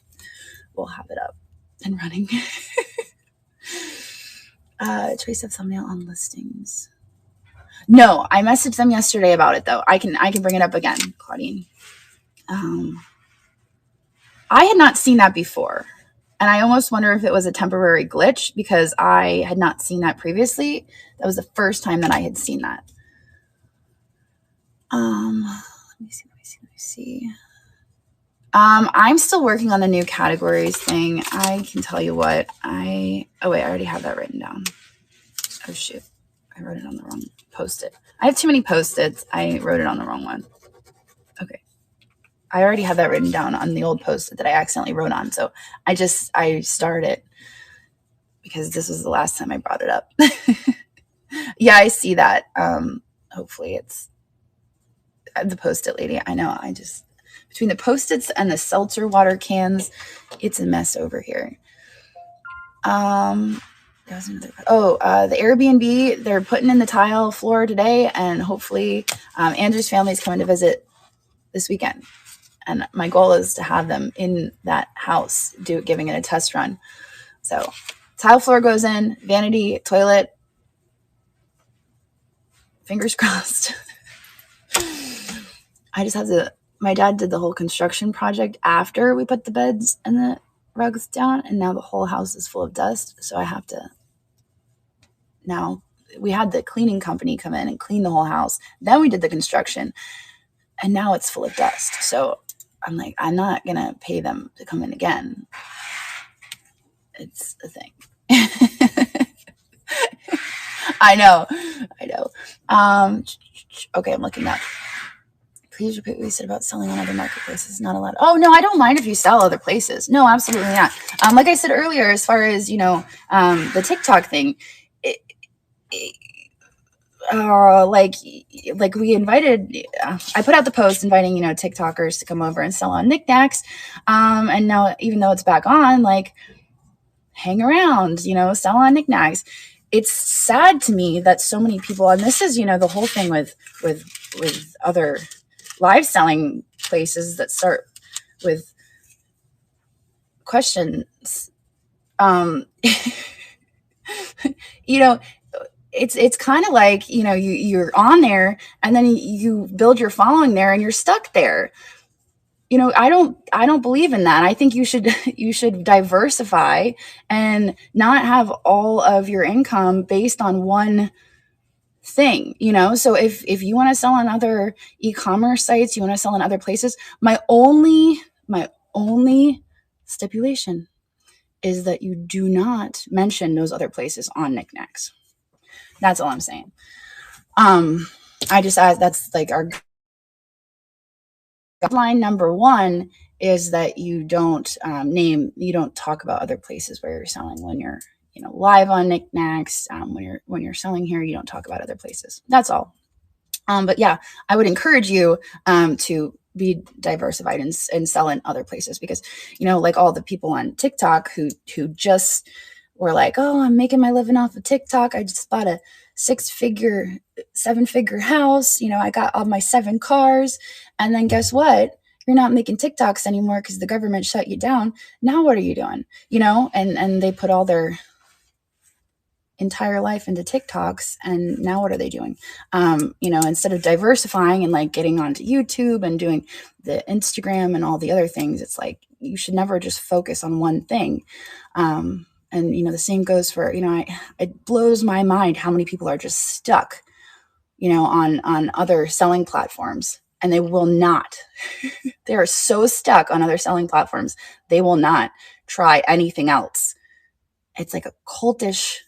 we'll have it up and running. Choice of thumbnail on listings. No, I messaged them yesterday about it though. I can bring it up again, Claudine. I had not seen that before, and I almost wonder if it was a temporary glitch because I had not seen that previously. That was the first time that I had seen that. Let me see. I'm still working on the new categories thing. I can tell you what I already have that written down. Oh shoot. I wrote it on the wrong post-it. I have too many post-its. I wrote it on the wrong one. Okay. I already have that written down on the old post-it that I accidentally wrote on. So I started it because this was the last time I brought it up. Yeah, I see that. Hopefully it's the Post-it lady. I know. Between the Post-its and the seltzer water cans, it's a mess over here. The Airbnb, they're putting in the tile floor today, and hopefully Andrew's family is coming to visit this weekend. And my goal is to have them in that house giving it a test run. So tile floor goes in, vanity, toilet, fingers crossed. My dad did the whole construction project after we put the beds and the rugs down, and now the whole house is full of dust. So now we had the cleaning company come in and clean the whole house. Then we did the construction, and now it's full of dust. So I'm like, I'm not going to pay them to come in again. It's a thing. I know. Okay, I'm looking up. Please repeat what you said about selling on other marketplaces. Not allowed. Oh, no, I don't mind if you sell other places. No, absolutely not. Like I said earlier, as far as, the TikTok thing, like we invited, I put out the post inviting, TikTokers to come over and sell on Niknax. And now, even though it's back on, like, hang around, sell on Niknax. It's sad to me that so many people, and this is, the whole thing with other live selling places that start with questions. it's kind of like, you're on there and then you build your following there and you're stuck there. I don't believe in that. I think you should you should diversify and not have all of your income based on one thing. So if you want to sell on other e-commerce sites, you want to sell on other places, my only stipulation is that you do not mention those other places on Niknax. That's all I'm saying. I just that's like our guideline number one is that you don't you don't talk about other places where you're selling when you're live on Niknax. When you're selling here, you don't talk about other places. That's all. But yeah, I would encourage you to be diversified and sell in other places, because like all the people on TikTok who just were like, oh, I'm making my living off of TikTok. I just bought a 7-figure house. I got all my 7 cars. And then guess what? You're not making TikToks anymore because the government shut you down. Now what are you doing? And they put all their entire life into TikToks, and now what are they doing? Instead of diversifying and like getting onto YouTube and doing the Instagram and all the other things, it's like you should never just focus on one thing. And the same goes for, it blows my mind how many people are just stuck, on other selling platforms, and they will not. They are so stuck on other selling platforms, they will not try anything else. It's like a cultish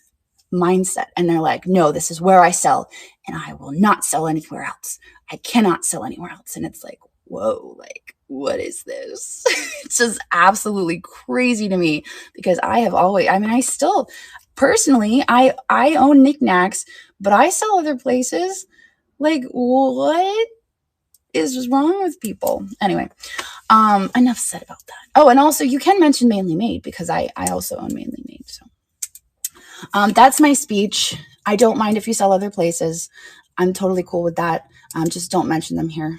mindset, and they're like, no, this is where I sell, and I will not sell anywhere else. I cannot sell anywhere else. And it's like, whoa, like, what is this? It's just absolutely crazy to me, because I still personally, I own Niknax, but I sell other places. Like, what is wrong with people? Anyway, enough said about that. Oh, and also you can mention Mainly Made, because I also own Mainly Made. So that's my speech. I don't mind if you sell other places. I'm totally cool with that. Just don't mention them here.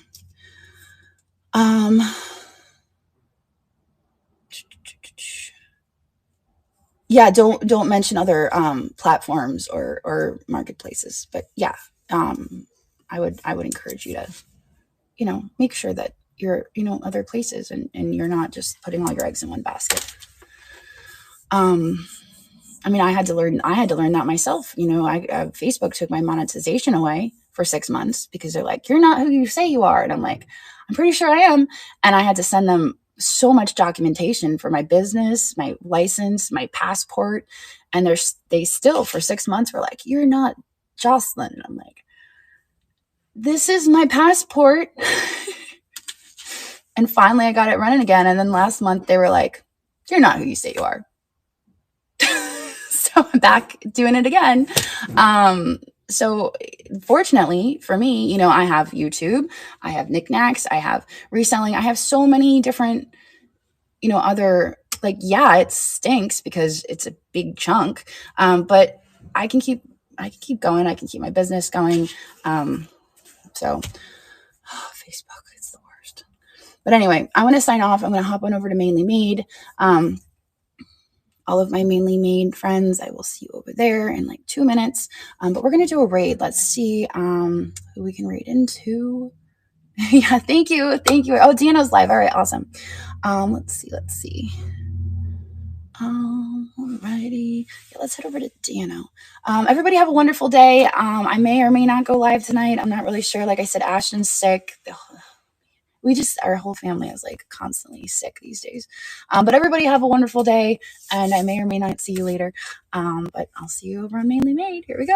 Yeah, don't mention other platforms or marketplaces. But yeah, I would encourage you to make sure that you're other places, and you're not just putting all your eggs in one basket. I had to learn that myself. Facebook took my monetization away for 6 months because they're like, you're not who you say you are. And I'm like, I'm pretty sure I am. And I had to send them so much documentation for my business, my license, my passport. And they still for 6 months were like, you're not Jocelyn. And I'm like, this is my passport. And finally I got it running again. And then last month they were like, you're not who you say you are. So I'm back doing it again. So fortunately for me, I have YouTube, I have Niknax, I have reselling, I have so many different, other, like, yeah, it stinks because it's a big chunk. But I can keep going. I can keep my business going. Facebook, it's the worst. But anyway, I want to sign off. I'm going to hop on over to Mainly Made. All of my Mainly Made friends, I will see you over there in like 2 minutes. But we're going to do a raid. Let's see who we can raid into. Yeah, thank you. Oh, Deanna's live. All right, awesome. Let's see. Alrighty. Yeah, let's head over to Deanna. Everybody have a wonderful day. I may or may not go live tonight. I'm not really sure. Like I said, Ashton's sick. Our whole family is like constantly sick these days. But everybody have a wonderful day, and I may or may not see you later. But I'll see you over on Mainly Made. Here we go.